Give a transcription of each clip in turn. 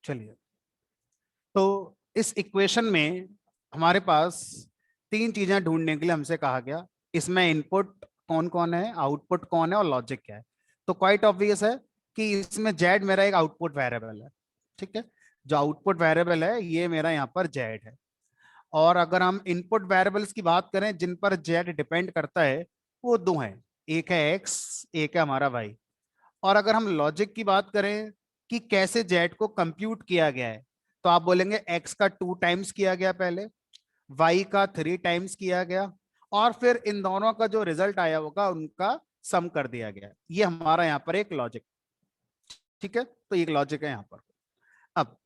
चलिए, तो इस इक्वेशन में हमारे पास तीन चीजें ढूंढने के लिए हमसे कहा गया। इसमें इनपुट कौन कौन है, आउटपुट कौन है और लॉजिक क्या है। तो क्वाइट ऑब्वियस है कि इसमें जेड मेरा एक आउटपुट वेरिएबल है। ठीक है, जो आउटपुट वेरिएबल है ये मेरा यहाँ पर जेड है। और अगर हम इनपुट वेरिएबल्स की बात करें जिन पर जेड डिपेंड करता है, वो दो हैं, एक है एक्स, एक है हमारा वाई। और अगर हम लॉजिक की बात करें कि कैसे जेड को कंप्यूट किया गया है, तो आप बोलेंगे एक्स का 2 टाइम्स किया गया पहले, वाई का 3 टाइम्स किया गया, और फिर इन दोनों का जो रिजल्ट आया होगा उनका सम कर दिया गया। ये हमारा यहाँ पर एक लॉजिक। ठीक है, तो एक लॉजिक है यहाँ पर। अब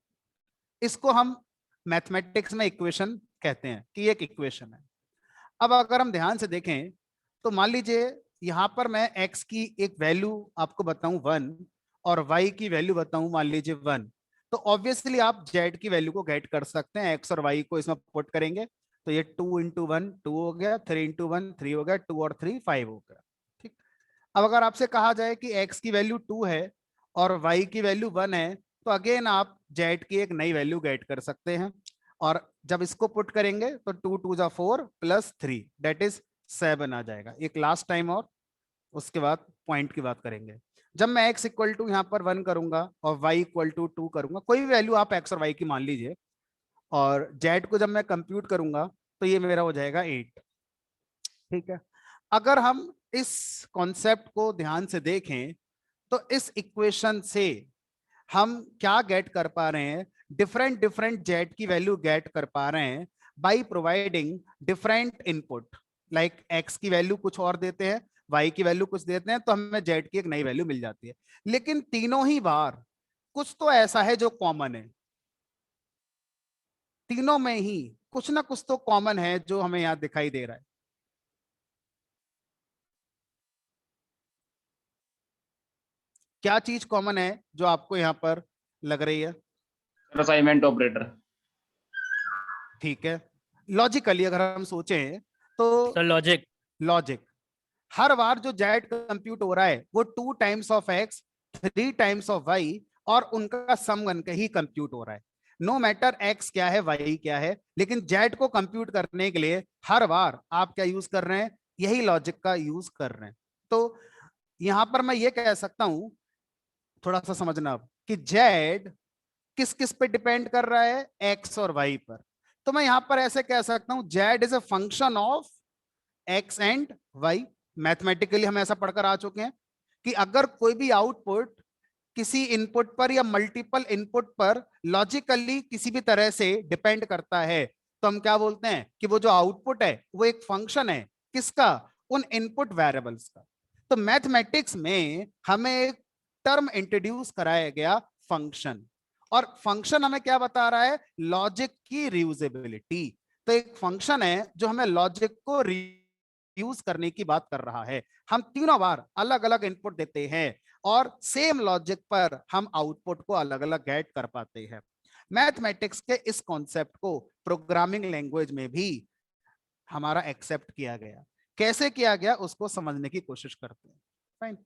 इसको हम मैथमेटिक्स में इक्वेशन कहते हैं कि एक इक्वेशन है। अब अगर हम ध्यान से देखें तो मान लीजिए यहां पर मैं x की एक वैल्यू आपको बताऊं 1 और y की वैल्यू बताऊं मान लीजिए 1, तो ऑब्वियसली आप z की वैल्यू को गेट कर सकते हैं। x और y को इसमें पुट करेंगे तो ये 2 इंटू 1 2 हो गया, 3 इंटू 1 3 हो गया, 2 और 3 5 हो गया। ठीक, अब अगर आपसे कहा जाए कि x की वैल्यू 2 है और y की वैल्यू 1 है, तो अगेन आप z की एक नई वैल्यू गेट कर सकते हैं। और जब इसको पुट करेंगे तो 2 2 जा 4 प्लस 3 दैट इज 7 आ जाएगा। एक लास्ट टाइम और उसके बाद पॉइंट की बात करेंगे। जब मैं x इक्वल टू यहाँ पर 1 करूंगा और y इक्वल टू 2 करूंगा, कोई भी वैल्यू आप x और y की मान लीजिए, और z को जब मैं कंप्यूट करूंगा तो ये मेरा हो जाएगा 8। ठीक है, अगर हम इस कॉन्सेप्ट को ध्यान से देखें तो इस इक्वेशन से हम क्या गेट कर पा रहे हैं, डिफरेंट डिफरेंट जेड की वैल्यू गेट कर पा रहे हैं by providing different input. Like x की वैल्यू कुछ और देते हैं, वाई की वैल्यू कुछ देते हैं, तो हमें जेड की एक नई वैल्यू मिल जाती है। लेकिन तीनों ही बार कुछ तो ऐसा है जो कॉमन है, तीनों में ही कुछ ना कुछ तो कॉमन है जो हमें यहां दिखाई दे रहा है। क्या चीज कॉमन है जो आपको यहां पर लग रही है? Assignment operator. ठीक है, लॉजिकली अगर हम सोचें तो सर लॉजिक। लॉजिक, हर बार जो जेड कंप्यूट हो रहा है वो 2 times of X 3 times of Y और उनका सम बन के ही कंप्यूट हो रहा है। नो मैटर एक्स क्या है वाई क्या है, लेकिन जेड को कंप्यूट करने के लिए हर बार आप क्या यूज कर रहे हैं, यही लॉजिक का यूज कर रहे हैं। तो यहां पर मैं ये कह सकता हूं, थोड़ा सा समझना अब, कि जेड किस किस पे डिपेंड कर रहा है, एक्स और वाई पर। तो मैं यहां पर ऐसे कह सकता हूं Z is a function of X and Y. Mathematically हम ऐसा पढ़कर आ चुके हैं कि अगर कोई भी आउटपुट किसी इनपुट पर या मल्टीपल इनपुट पर लॉजिकली किसी भी तरह से डिपेंड करता है, तो हम क्या बोलते हैं कि वो जो आउटपुट है वो एक फंक्शन है किसका, उन इनपुट वेरिएबल्स का। तो मैथमेटिक्स में हमें एक टर्म इंट्रोड्यूस कराया गया, फंक्शन। और फंक्शन हमें क्या बता रहा है, लॉजिक की रियूजेबिलिटी। तो एक फंक्शन है जो हमें लॉजिक को यूज करने की बात कर रहा है। हम तीनों बार अलग अलग इनपुट देते हैं और सेम लॉजिक पर हम आउटपुट को अलग अलग गेट कर पाते हैं। मैथमेटिक्स के इस कॉन्सेप्ट को प्रोग्रामिंग लैंग्वेज में भी हमारा एक्सेप्ट किया गया। कैसे किया गया उसको समझने की कोशिश करते हैं। फाइन,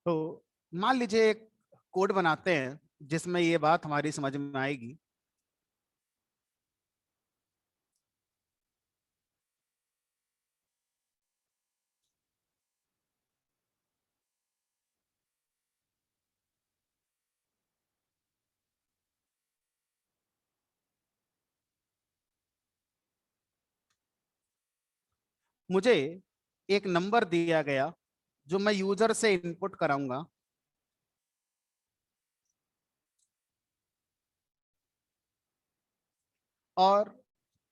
तो मान लीजिए एक कोड बनाते हैं जिसमें ये बात हमारी समझ में आएगी। मुझे एक नंबर दिया गया जो मैं यूजर से इनपुट कराऊंगा, और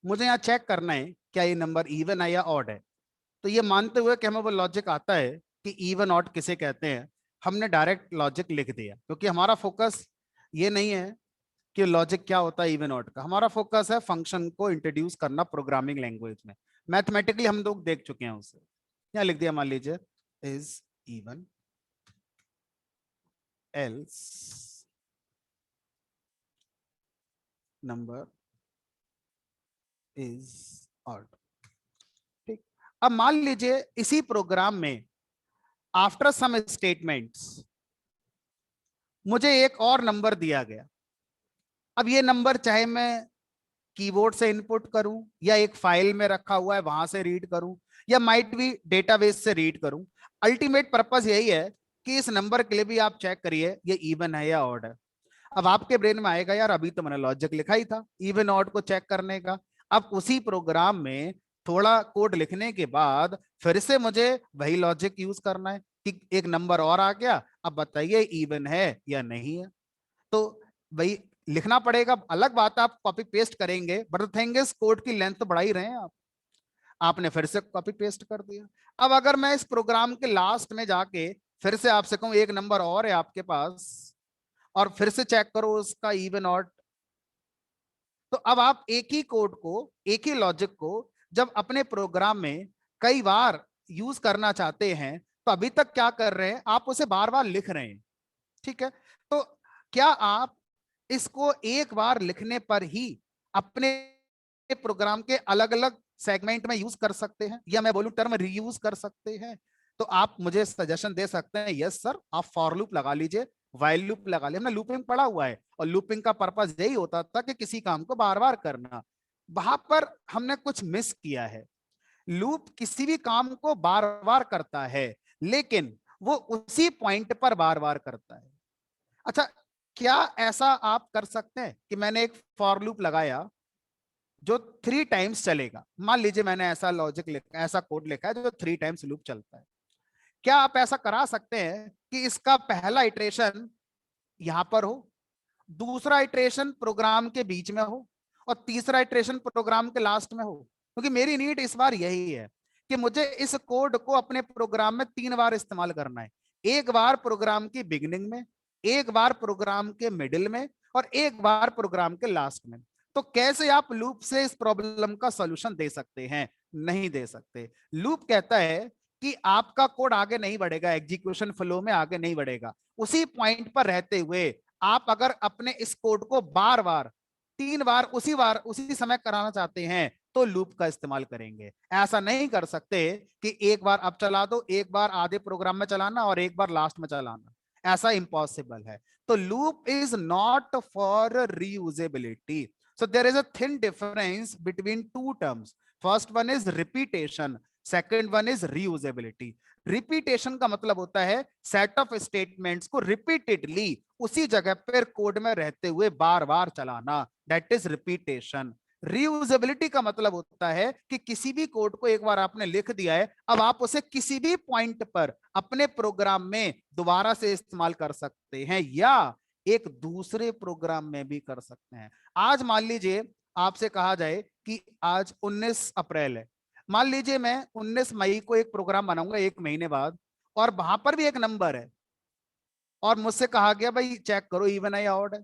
मुझे यहाँ चेक करना है क्या ये नंबर इवन है या ऑड है। तो ये मानते हुए कि हमें वो लॉजिक आता है कि इवन ऑड किसे कहते हैं, हमने डायरेक्ट लॉजिक लिख दिया, क्योंकि हमारा फोकस ये नहीं है कि लॉजिक क्या होता है इवन ऑड का। हमारा फोकस है फंक्शन को इंट्रोड्यूस करना प्रोग्रामिंग लैंग्वेज में। मैथमेटिकली हम लोग देख चुके हैं उसे। यहाँ लिख दिया मान लीजिए is even, else number is odd। ठीक, अब मान लीजिए इसी प्रोग्राम में आफ्टर सम स्टेटमेंट्स मुझे एक और नंबर दिया गया। अब ये नंबर चाहे मैं कीबोर्ड से इनपुट करूं या एक फाइल में रखा हुआ है वहां से रीड करूं या माइट भी डेटाबेस से रीड करूं, अल्टीमेट पर्पस यही है कि इस नंबर के लिए भी आप चेक करिए ये इवन है या ऑड है। अब आपके ब्रेन में आएगा यार अभी तो मैंने लॉजिक लिखा ही था इवन ऑड को चेक करने का। अब उसी प्रोग्राम में थोड़ा कोड लिखने के बाद फिर से मुझे वही लॉजिक यूज करना है कि एक नंबर और आ गया, अब बताइए इवन है या नहीं है। तो वही लिखना पड़ेगा। अलग बात है आप कॉपी पेस्ट करेंगे, but the thing is code की लेंथ तो बढ़ा ही रहे हैं आप, आपने फिर से कॉपी पेस्ट कर दिया। अब अगर मैं इस प्रोग्राम के लास्ट में जाके फिर से आपसे कहूं एक नंबर और है आपके पास और फिर से चेक करो उसका इवन ऑड, तो अब आप एक ही कोड को, एक ही लॉजिक को जब अपने प्रोग्राम में कई बार यूज करना चाहते हैं तो अभी तक क्या कर रहे हैं, आप उसे बार बार लिख रहे हैं। ठीक है, तो क्या आप इसको एक बार लिखने पर ही अपने प्रोग्राम के अलग अलग सेगमेंट में यूज कर सकते हैं, या मैं बोलूं टर्म रीयूज कर सकते हैं? तो आप मुझे सजेशन दे सकते हैं यस सर आप फॉर लूप लगा लीजिए, वाइल लूप लगा लिया। हमने लूपिंग पढ़ा हुआ है और लूपिंग का पर्पस यही होता था कि किसी काम को बार बार करना। वहां पर हमने कुछ मिस किया है। लूप किसी भी काम को बार बार करता है लेकिन वो उसी पॉइंट पर बार बार करता है। अच्छा, क्या ऐसा आप कर सकते हैं कि मैंने एक फॉर लूप लगाया जो 3 टाइम्स चलेगा? मान लीजिए मैंने ऐसा लॉजिक लिखा, ऐसा कोड लिखा है जो 3 टाइम्स लूप चलता है। क्या आप ऐसा करा सकते हैं कि इसका पहला इटरेशन यहां पर हो, दूसरा इटरेशन प्रोग्राम के बीच में हो और तीसरा इटरेशन प्रोग्राम के लास्ट में हो? क्योंकि मेरी नीड इस बार यही है कि मुझे इस कोड को अपने प्रोग्राम में 3 बार इस्तेमाल करना है। एक बार प्रोग्राम की बिगिनिंग में, एक बार प्रोग्राम के मिडिल में और एक बार प्रोग्राम के लास्ट में। तो कैसे आप लूप से इस प्रॉब्लम का सॉल्यूशन दे सकते हैं? नहीं दे सकते। लूप कहता है कि आपका कोड आगे नहीं बढ़ेगा, एग्जीक्यूशन फ्लो में आगे नहीं बढ़ेगा। उसी पॉइंट पर रहते हुए आप अगर अपने इस कोड को बार बार 3 बार उसी समय कराना चाहते हैं तो लूप का इस्तेमाल करेंगे। ऐसा नहीं कर सकते कि एक बार अब चला दो, एक बार आधे प्रोग्राम में चलाना और एक बार लास्ट में चलाना, ऐसा इम्पॉसिबल है। तो loop is not for reusability. So there is a thin difference between two terms. First one is repetition, second one is reusability. Repetition का मतलब होता है सेट ऑफ स्टेटमेंट्स को रिपीटेडली उसी जगह पर कोड में रहते हुए बार बार चलाना, दैट इज रिपीटेशन। रीयूजेबिलिटी का मतलब होता है कि किसी भी कोड को एक बार आपने लिख दिया है, अब आप उसे किसी भी पॉइंट पर अपने प्रोग्राम में दोबारा से इस्तेमाल कर सकते हैं या एक दूसरे प्रोग्राम में भी कर सकते हैं। आज मान लीजिए आपसे कहा जाए कि आज 19 अप्रैल है, मान लीजिए मैं 19 मई को एक प्रोग्राम बनाऊंगा एक महीने बाद और वहां पर भी एक नंबर है और मुझसे कहा गया भाई चेक करो इवन है या ऑड है।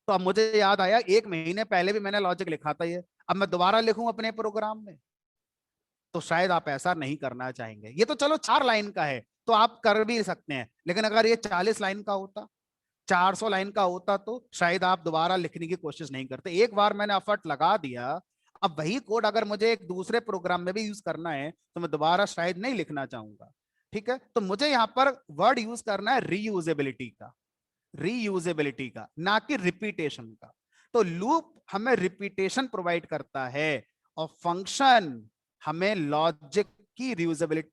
तो अब मुझे याद आया एक महीने पहले भी मैंने लॉजिक लिखा था ये, अब मैं दोबारा लिखूं अपने प्रोग्राम में, तो शायद आप ऐसा नहीं करना चाहेंगे। ये तो चलो 4 लाइन का है तो आप कर भी सकते हैं, लेकिन अगर ये 40 लाइन का होता, 400 लाइन का होता तो शायद आप दोबारा लिखने की कोशिश नहीं करते। एक बार मैंने एफर्ट लगा दिया, अब वही कोड अगर मुझे एक दूसरे प्रोग्राम में भी यूज करना है तो मैं दोबारा शायद नहीं लिखना चाहूंगा। ठीक है, तो मुझे यहां पर वर्ड यूज करना है रीयूजेबिलिटी का, रीयूजेबिलिटी का, ना कि रिपीटेशन का। तो लूप हमें रिपीटेशन प्रोवाइड करता है और फंक्शन हमें लॉजिक की रीयूजेबिलिटी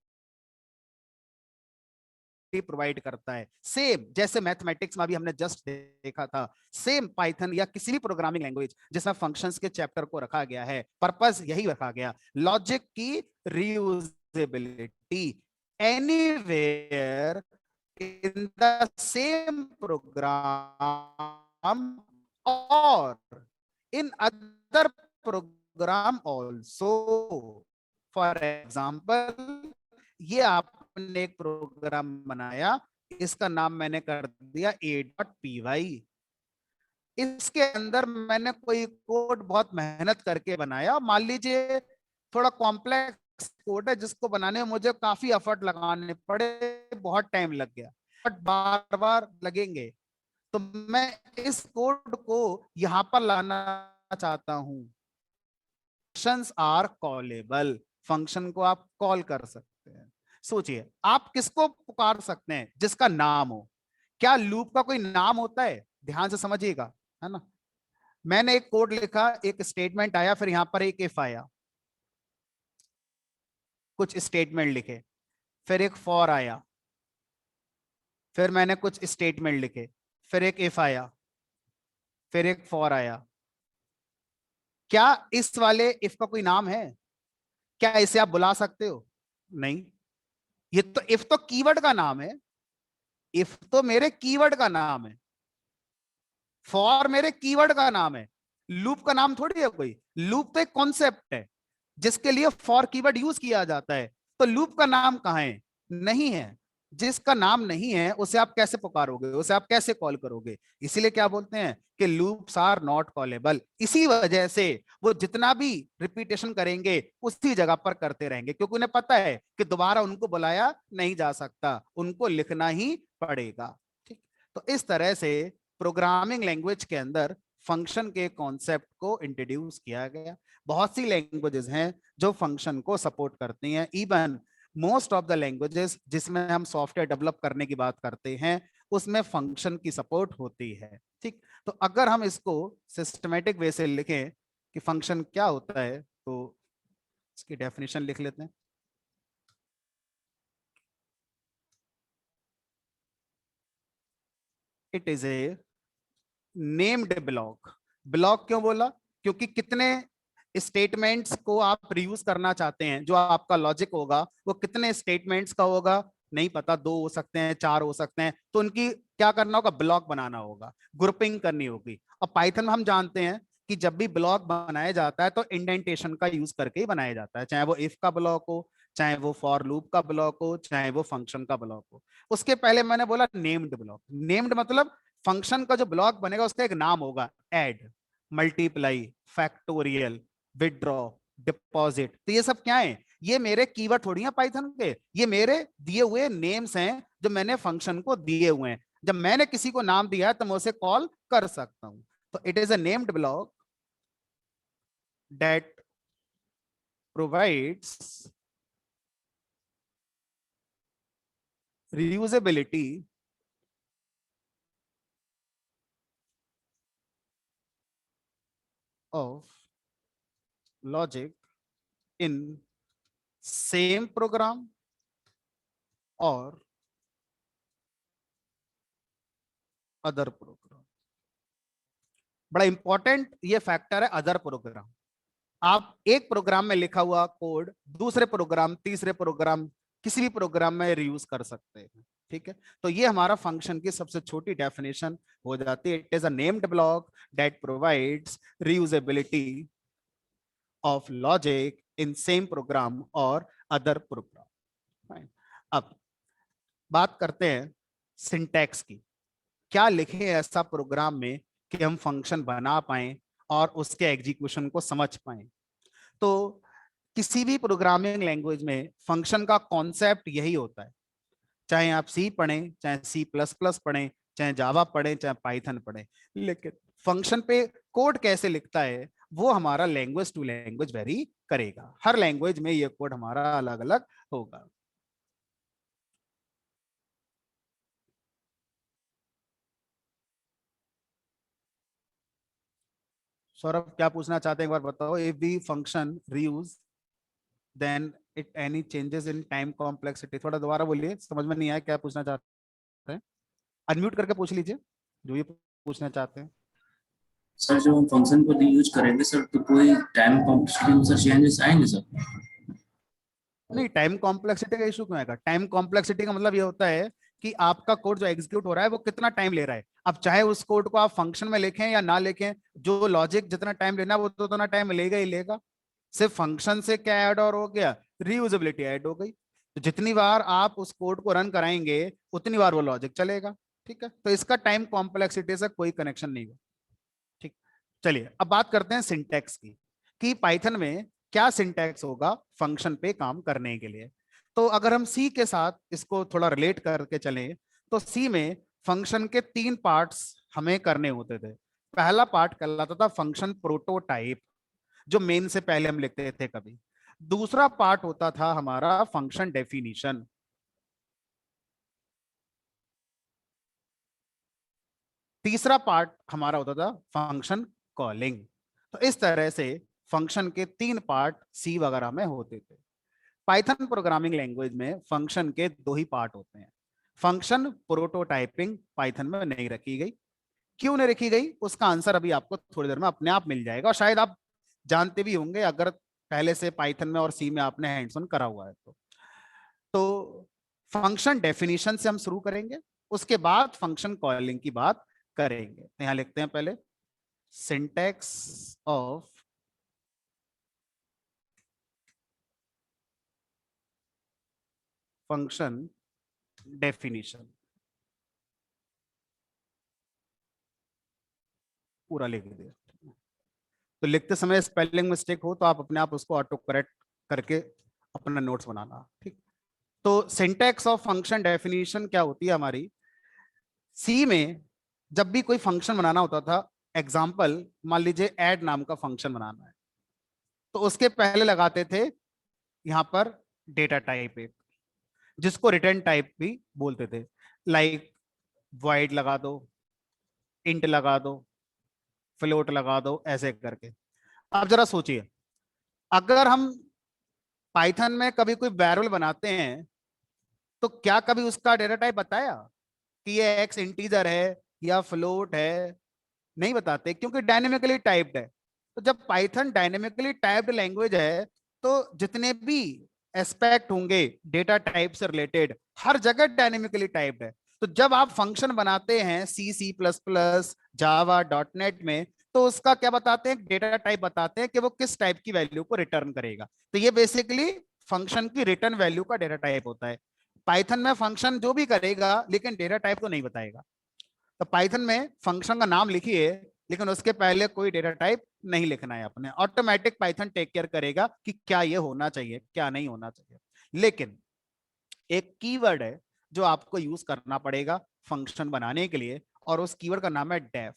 प्रोवाइड करता है। सेम जैसे मैथमेटिक्स में भी हमने जस्ट देखा था, सेम पाइथन या किसी भी प्रोग्रामिंग लैंग्वेज जिसमें फंक्शंस के चैप्टर को रखा गया है, पर्पस यही रखा गया, लॉजिक की reusability. Anywhere in the same program or in other program also. For example, ये आपने एक प्रोग्राम बनाया, इसका नाम मैंने कर दिया a.py। इसके अंदर मैंने कोई कोड बहुत मेहनत करके बनाया, मान लीजिए थोड़ा कॉम्प्लेक्स कोड है जिसको बनाने में मुझे काफी एफर्ट लगाने पड़े, बहुत टाइम लग गया, बट बार बार लगेंगे। तो मैं इस कोड को यहां पर लाना चाहता हूं। फंक्शंस आर कॉलेबल, फंक्शन को आप कॉल कर सकते हैं। सोचिए आप किसको पुकार सकते हैं जिसका नाम हो। क्या लूप का कोई नाम होता है? ध्यान से समझिएगा, है ना। मैंने एक कोड लिखा, एक स्टेटमेंट आया, फिर यहां पर एक इफ आया, कुछ स्टेटमेंट लिखे, फिर एक फॉर आया, फिर मैंने कुछ स्टेटमेंट लिखे, फिर एक इफ आया, फिर एक फॉर आया। क्या इस वाले इफ का कोई नाम है? क्या इसे आप बुला सकते हो? नहीं। ये तो इफ तो कीवर्ड का नाम है, इफ तो मेरे कीवर्ड का नाम है, फॉर मेरे कीवर्ड का नाम है, लूप का नाम थोड़ी है कोई। लूप तो एक कॉन्सेप्ट है जिसके लिए फॉर कीवर्ड यूज किया जाता है। तो लूप का नाम कहां है? नहीं है। जिसका नाम नहीं है उसे आप कैसे पुकारोगे, उसे आप कैसे कॉल करोगे? इसीलिए क्या बोलते हैं कि लूप्स आर नॉट कॉलेबल। इसी वजह से वो जितना भी रिपीटेशन करेंगे उसी जगह पर करते रहेंगे, क्योंकि उन्हें पता है कि दोबारा उनको बुलाया नहीं जा सकता, उनको लिखना ही पड़ेगा। ठीक। तो इस तरह से प्रोग्रामिंग लैंग्वेज के अंदर फंक्शन के कॉन्सेप्ट को इंट्रोड्यूस किया गया। बहुत सी लैंग्वेजेस हैं जो फंक्शन को सपोर्ट करती हैं। Even most of the languages जिसमें हम सॉफ्टवेयर डेवलप करने की बात करते हैं उसमें फंक्शन की सपोर्ट होती है। ठीक। तो अगर हम इसको सिस्टमेटिक वे से लिखें कि फंक्शन क्या होता है, तो इसकी डेफिनेशन लिख लेते हैं। It is a named block. Block क्यों बोला? क्योंकि कितने स्टेटमेंट्स को आप रियूज करना चाहते हैं, जो आपका लॉजिक होगा वो कितने स्टेटमेंट्स का होगा नहीं पता, 2 हो सकते हैं, 4 हो सकते हैं, तो उनकी क्या करना होगा? ब्लॉक बनाना होगा, ग्रुपिंग करनी होगी। और पाइथन में हम जानते हैं कि जब भी ब्लॉक बनाया जाता है तो इंडेंटेशन का यूज करके ही बनाया जाता है, चाहे वो इफ का ब्लॉक हो, चाहे वो फॉर लूप का ब्लॉक हो, चाहे वो फंक्शन का ब्लॉक हो। उसके पहले मैंने बोला नेम्ड ब्लॉक। नेम्ड मतलब फंक्शन का जो ब्लॉक बनेगा उसका एक नाम होगा। Add, multiply, factorial, withdraw, deposit. तो ये सब क्या है? ये मेरे कीवर्ड थोड़ी हैं पाइथन के, ये मेरे दिए हुए नेम्स हैं जो मैंने फंक्शन को दिए हुए हैं। जब मैंने किसी को नाम दिया है तो मैं उसे कॉल कर सकता हूं। तो it is a named block that provides reusability of logic in same program और अदर प्रोग्राम। बड़ा इंपॉर्टेंट ये फैक्टर है, अदर प्रोग्राम। आप एक प्रोग्राम में लिखा हुआ कोड दूसरे प्रोग्राम, तीसरे प्रोग्राम, किसी भी प्रोग्राम में रीयूज कर सकते हैं। ठीक है। तो ये हमारा फंक्शन की सबसे छोटी डेफिनेशन हो जाती है। It is a named block that provides reusability of logic in same programme और अदर प्रोग्राम। अब बात करते हैं सिंटैक्स की। क्या लिखे ऐसा प्रोग्राम में कि हम फंक्शन बना पाए और उसके एग्जीक्यूशन को समझ पाए? तो किसी भी प्रोग्रामिंग लैंग्वेज में फंक्शन का कॉन्सेप्ट यही होता है। चाहे आप सी पढ़ें, चाहे सी प्लस प्लस पढ़ें, चाहे जावा पढ़ें, चाहे पाइथन पढ़ें, लेकिन फंक्शन पे कोड कैसे लिखता है वो हमारा लैंग्वेज टू लैंग्वेज वेरी करेगा। हर लैंग्वेज में ये कोड हमारा अलग अलग होगा। सौरभ क्या पूछना चाहते हैं एक बार बताओ। If we function reuse then it any changes in time complexity. थोड़ा दोबारा बोलिए, समझ में नहीं आया क्या पूछना चाहते हैं। अनम्यूट करके पूछ लीजिए जो ये पूछना चाहते हैं। सर जब हम फंक्शन को रीयूज करेंगे सर तो कोई टाइम कॉम्प्लेक्सिटी में सर चेंजेस आएंगे सर? नहीं, टाइम कॉम्प्लेक्सिटी का इशू क्यों आएगा? टाइम कॉम्प्लेक्सिटी का मतलब ये होता है कि आपका कोड जो एग्जीक्यूट हो रहा है वो कितना टाइम ले रहा है। अब चाहे उस कोड को आप फंक्शन में लिखें या ना लिखें, जो लॉजिक जितना टाइम लेना है वो तो उतना टाइम लेगा ही लेगा। सिर्फ फंक्शन से क्या ऐड और हो गया? रीयूजेबिलिटी ऐड हो गई। तो जितनी बार आप उस कोड को रन कराएंगे उतनी बार वो लॉजिक चलेगा। ठीक है। तो इसका टाइम कॉम्प्लेक्सिटी से कोई कनेक्शन नहीं है। ठीक। चलिए अब बात करते हैं सिंटैक्स की, कि पाइथन में क्या सिंटैक्स होगा फंक्शन पे काम करने के लिए। तो अगर हम सी के साथ इसको थोड़ा रिलेट करके चलें तो सी में फंक्शन के 3 पार्ट्स हमें करने होते थे। पहला पार्ट कहलाता था फंक्शन प्रोटोटाइप, जो मेन से पहले हम लिखते थे कभी। दूसरा पार्ट होता था हमारा फंक्शन डेफिनेशन। तीसरा पार्ट हमारा होता था फंक्शन कॉलिंग। तो इस तरह से फंक्शन के 3 पार्ट सी वगैरह में होते थे। पाइथन प्रोग्रामिंग लैंग्वेज में फंक्शन के 2 ही पार्ट होते हैं। फंक्शन प्रोटोटाइपिंग पाइथन में नहीं रखी गई। क्यों नहीं रखी गई उसका आंसर अभी आपको थोड़ी देर में अपने आप मिल जाएगा, और शायद आप जानते भी होंगे अगर पहले से पाइथन में और सी में आपने हैंड्स ऑन करा हुआ है तो फंक्शन डेफिनेशन से हम शुरू करेंगे, उसके बाद फंक्शन कॉलिंग की बात करेंगे। तो यहां लिखते हैं पहले सिंटैक्स ऑफ फंक्शन डेफिनेशन, पूरा लिख दिया। तो लिखते समय स्पेलिंग मिस्टेक हो तो आप अपने आप उसको ऑटो करेक्ट करके अपना नोट्स बनाना, ठीक। तो सिंटैक्स ऑफ फंक्शन डेफिनेशन क्या होती है हमारी। सी में जब भी कोई फंक्शन बनाना होता था, एग्जाम्पल मान लीजिए ऐड नाम का फंक्शन बनाना है, तो उसके पहले लगाते थे यहां पर डेटा टाइप एक, जिसको रिटर्न टाइप भी बोलते थे। लाइक वॉइड लगा दो, इंट लगा दो, फ्लोट लगा दो, ऐसे करके। अब जरा सोचिए, अगर हम पाइथन में कभी कोई वेरिएबल बनाते हैं तो क्या कभी उसका डेटा टाइप बताया कि ये एक्स इंटीजर है या फ्लोट है? नहीं बताते, क्योंकि डायनेमिकली टाइप्ड है। तो जब पाइथन डायनेमिकली टाइप्ड लैंग्वेज है तो जितने भी एस्पेक्ट होंगे डेटा टाइप से रिलेटेड हर जगह डायनेमिकली टाइप्ड है। तो जब आप फंक्शन बनाते हैं सी, C plus plus, Java, dot net में, तो उसका क्या बताते हैं, डेटा टाइप बताते हैं कि वो किस टाइप की वैल्यू को रिटर्न करेगा। तो ये बेसिकली फंक्शन की रिटर्न वैल्यू का डेटा टाइप होता है। पाइथन में फंक्शन जो भी करेगा लेकिन डेटा टाइप तो नहीं बताएगा। तो पाइथन में फंक्शन का नाम लिखिए लेकिन उसके पहले कोई डेटा टाइप नहीं लिखना है अपने, ऑटोमेटिक पाइथन टेक केयर करेगा कि क्या ये होना चाहिए क्या नहीं होना चाहिए। लेकिन एक कीवर्ड है जो आपको यूज करना पड़ेगा फंक्शन बनाने के लिए, और उस कीवर्ड का नाम है डेफ।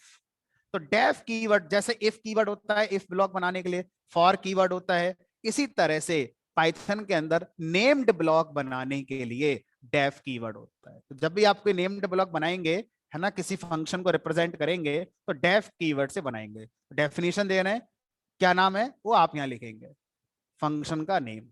तो डेफ कीवर्ड, जैसे इफ कीवर्ड होता है इफ ब्लॉक बनाने के लिए, फॉर कीवर्ड होता है, इसी तरह से पाइथन के अंदर नेम्ड ब्लॉक बनाने के लिए डेफ कीवर्ड होता है। तो जब भी आप कोई नेम्ड ब्लॉक बनाएंगे, है ना, किसी फंक्शन को रिप्रेजेंट करेंगे तो डेफ कीवर्ड से बनाएंगे। डेफिनेशन देना है, क्या नाम है वो आप यहां लिखेंगे, फंक्शन का नेम।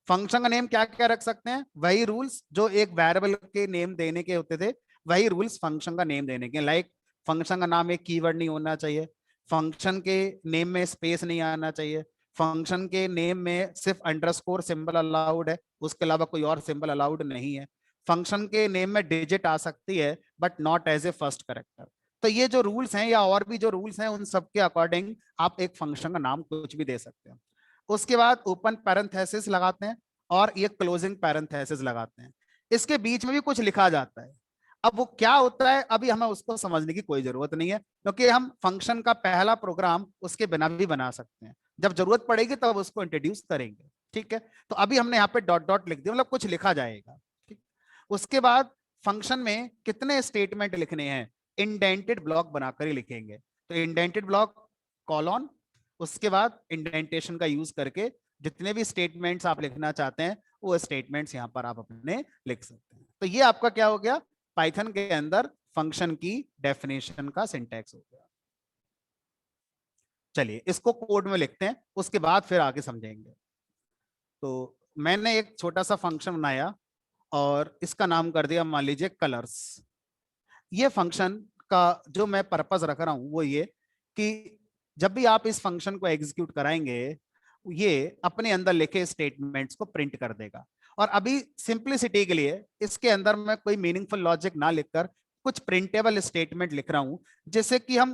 फंक्शन का नेम क्या क्या रख सकते हैं, वही रूल्स जो एक वेरिएबल के नेम देने के होते थे, वही रूल्स फंक्शन का नेम देने के। लाइक फंक्शन का नाम एक कीवर्ड नहीं होना चाहिए, फंक्शन के नेम में स्पेस नहीं आना चाहिए, फंक्शन के नेम में सिर्फ अंडरस्कोर सिंबल अलाउड है, उसके अलावा कोई और सिंबल अलाउड नहीं है। फंक्शन के नेम में डिजिट आ सकती है but not as a first character. तो ये जो रूल्स हैं या और भी जो रूल्स हैं उन सब के अकॉर्डिंग आप एक फंक्शन का नाम कुछ भी दे सकते हैं। उसके बाद ओपन पैरेंथेसिस लगाते हैं और ये क्लोजिंग पैरेंथेसिस लगाते हैं, इसके बीच में भी कुछ लिखा जाता है। अब वो क्या होता है अभी हमें उसको समझने की कोई जरूरत नहीं है, क्योंकि हम फंक्शन का पहला प्रोग्राम उसके बिना भी बना सकते हैं, जब जरूरत पड़ेगी तब उसको इंट्रोड्यूस करेंगे। ठीक है, तो अभी हमने यहाँ पे डॉट डॉट लिख दिया, मतलब कुछ लिखा जाएगा। ठीक, उसके बाद फंक्शन में कितने स्टेटमेंट लिखने हैं, इंडेंटेड ब्लॉक बनाकर ही लिखेंगे। तो इंडेंटेड ब्लॉक कॉलन, उसके बाद इंडेंटेशन का यूज करके जितने भी स्टेटमेंट्स आप लिखना चाहते हैं वो स्टेटमेंट्स यहां पर आप अपने लिख सकते हैं। तो ये आपका क्या हो गया, पाइथन के अंदर फंक्शन की डेफिनेशन का सिंटैक्स हो गया। चलिए इसको कोड में लिखते हैं, उसके बाद फिर आगे समझेंगे। तो मैंने एक छोटा सा फंक्शन बनाया और इसका नाम कर दिया मान लीजिए कलर्स। ये फंक्शन का जो मैं पर्पस रख रहा हूं वो ये कि जब भी आप इस फंक्शन को एग्जीक्यूट कराएंगे ये अपने अंदर लिखे स्टेटमेंट्स को प्रिंट कर देगा। और अभी सिंपलिसिटी के लिए इसके अंदर मैं कोई मीनिंगफुल लॉजिक ना लिखकर कुछ प्रिंटेबल स्टेटमेंट लिख रहा हूं, जिससे कि हम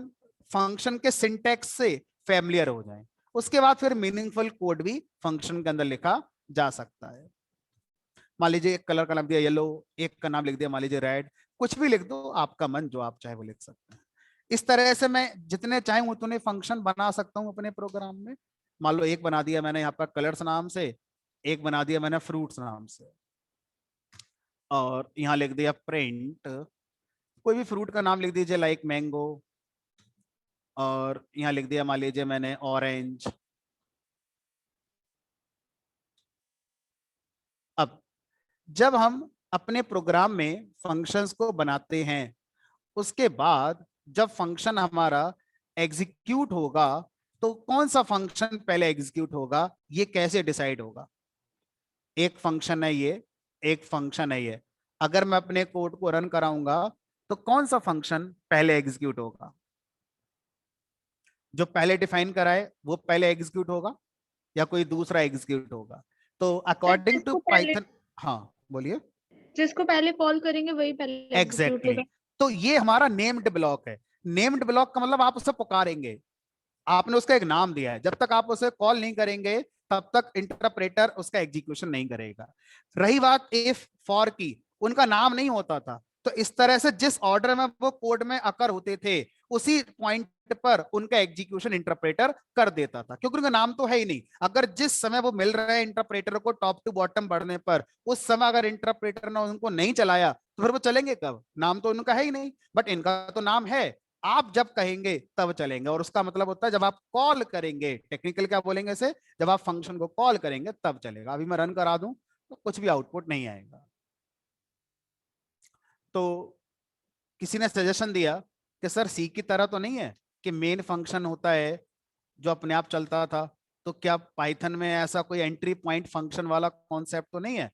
फंक्शन के सिंटैक्स से फैमिलियर हो जाएं। उसके बाद फिर मीनिंगफुल कोड भी फंक्शन के अंदर लिखा जा सकता है। मान लीजिए एक कलर का नाम दिया येलो, एक का नाम लिख दिया मान लीजिए रेड, कुछ भी लिख दो, आपका मन जो आप चाहे वो लिख सकते हैं। इस तरह से मैं जितने चाहे उतने फंक्शन बना सकता हूं अपने प्रोग्राम में। मान लो एक बना दिया मैंने यहाँ पर कलर्स नाम से, एक बना दिया मैंने फ्रूट्स नाम से, और यहाँ लिख दिया प्रिंट, कोई भी फ्रूट का नाम लिख दीजिए लाइक मैंगो, और यहाँ लिख दिया मान लीजिए मैंने ऑरेंज। अब जब हम अपने प्रोग्राम में फंक्शंस को बनाते हैं, उसके बाद जब फंक्शन हमारा एग्जीक्यूट होगा तो कौन सा फंक्शन पहले एग्जीक्यूट होगा ये कैसे डिसाइड होगा? एक फंक्शन है ये, एक फंक्शन है ये, अगर मैं अपने कोड को रन कराऊंगा तो कौन सा फंक्शन पहले एग्जीक्यूट होगा? जो पहले डिफाइन करा है वो पहले एग्जीक्यूट होगा या कोई दूसरा एग्जीक्यूट होगा? तो अकॉर्डिंग टू पाइथन, हाँ बोलिए। जिसको पहले कॉल करेंगे वही पहले एग्जीक्यूट एग्जैक्टली होगा। तो ये हमारा नेम्ड ब्लॉक है। नेम्ड ब्लॉक का मतलब आप उसे पुकारेंगे, आपने उसका एक नाम दिया है, जब तक आप उसे कॉल नहीं करेंगे तब तक इंटरप्रेटर उसका एग्जीक्यूशन नहीं करेगा। रही बात इफ फॉर की, उनका नाम नहीं होता था, तो इस तरह से जिस ऑर्डर में वो कोड में अकर होते थे उसी पॉइंट पर उनका एग्जीक्यूशन इंटरप्रेटर कर देता था, क्योंकि उनका नाम तो है ही नहीं। अगर जिस समय वो मिल रहा है इंटरप्रेटर को टॉप टू बॉटम बढ़ने पर, उस समय अगर इंटरप्रेटर ने उनको नहीं चलाया तो फिर वो चलेंगे कब? नाम तो उनका है ही नहीं, बट इनका तो नाम है। आप जब कहेंगे तब चलेंगे, और उसका मतलब होता है जब आप कॉल करेंगे, टेक्निकल क्या बोलेंगे इसे, जब आप फंक्शन को कॉल करेंगे तब चलेगा। अभी मैं रन करा दूं तो कुछ भी आउटपुट नहीं आएगा। तो किसी ने सजेशन दिया कि सर सी की तरह तो नहीं है कि मेन फंक्शन होता है जो अपने आप चलता था, तो क्या पाइथन में ऐसा कोई एंट्री पॉइंट फंक्शन वाला कॉन्सेप्ट तो नहीं है?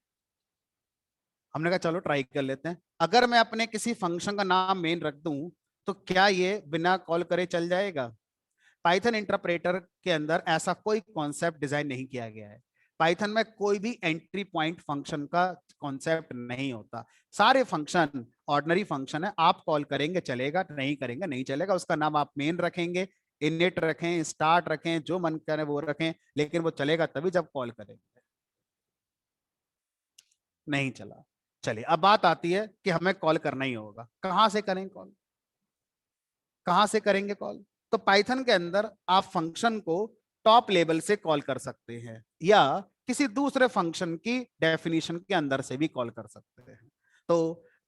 हमने कहा चलो ट्राई कर लेते हैं। अगर मैं अपने किसी फंक्शन का नाम मेन रख दूं तो क्या ये बिना कॉल करे चल जाएगा? पाइथन इंटरप्रेटर के अंदर ऐसा कोई कॉन्सेप्ट डिजाइन नहीं किया गया है। पाइथन में कोई भी एंट्री पॉइंट फंक्शन का कॉन्सेप्ट नहीं होता। सारे फंक्शन ऑर्डिनरी फंक्शन है, आप कॉल करेंगे चलेगा, नहीं करेंगे नहीं चलेगा। उसका नाम आप मेन रखेंगे, इनिट रखें, स्टार्ट रखें, जो मन करे वो रखें, लेकिन वो चलेगा तभी जब कॉल करेंगे। नहीं चला, चलिए अब बात आती है कि हमें कॉल करना ही होगा। कहां से करें कॉल, कहां से करेंगे कॉल? तो पाइथन के अंदर आप फंक्शन को टॉप लेवल से कॉल कर सकते हैं या किसी दूसरे फंक्शन की डेफिनेशन के अंदर से भी कॉल कर सकते हैं। तो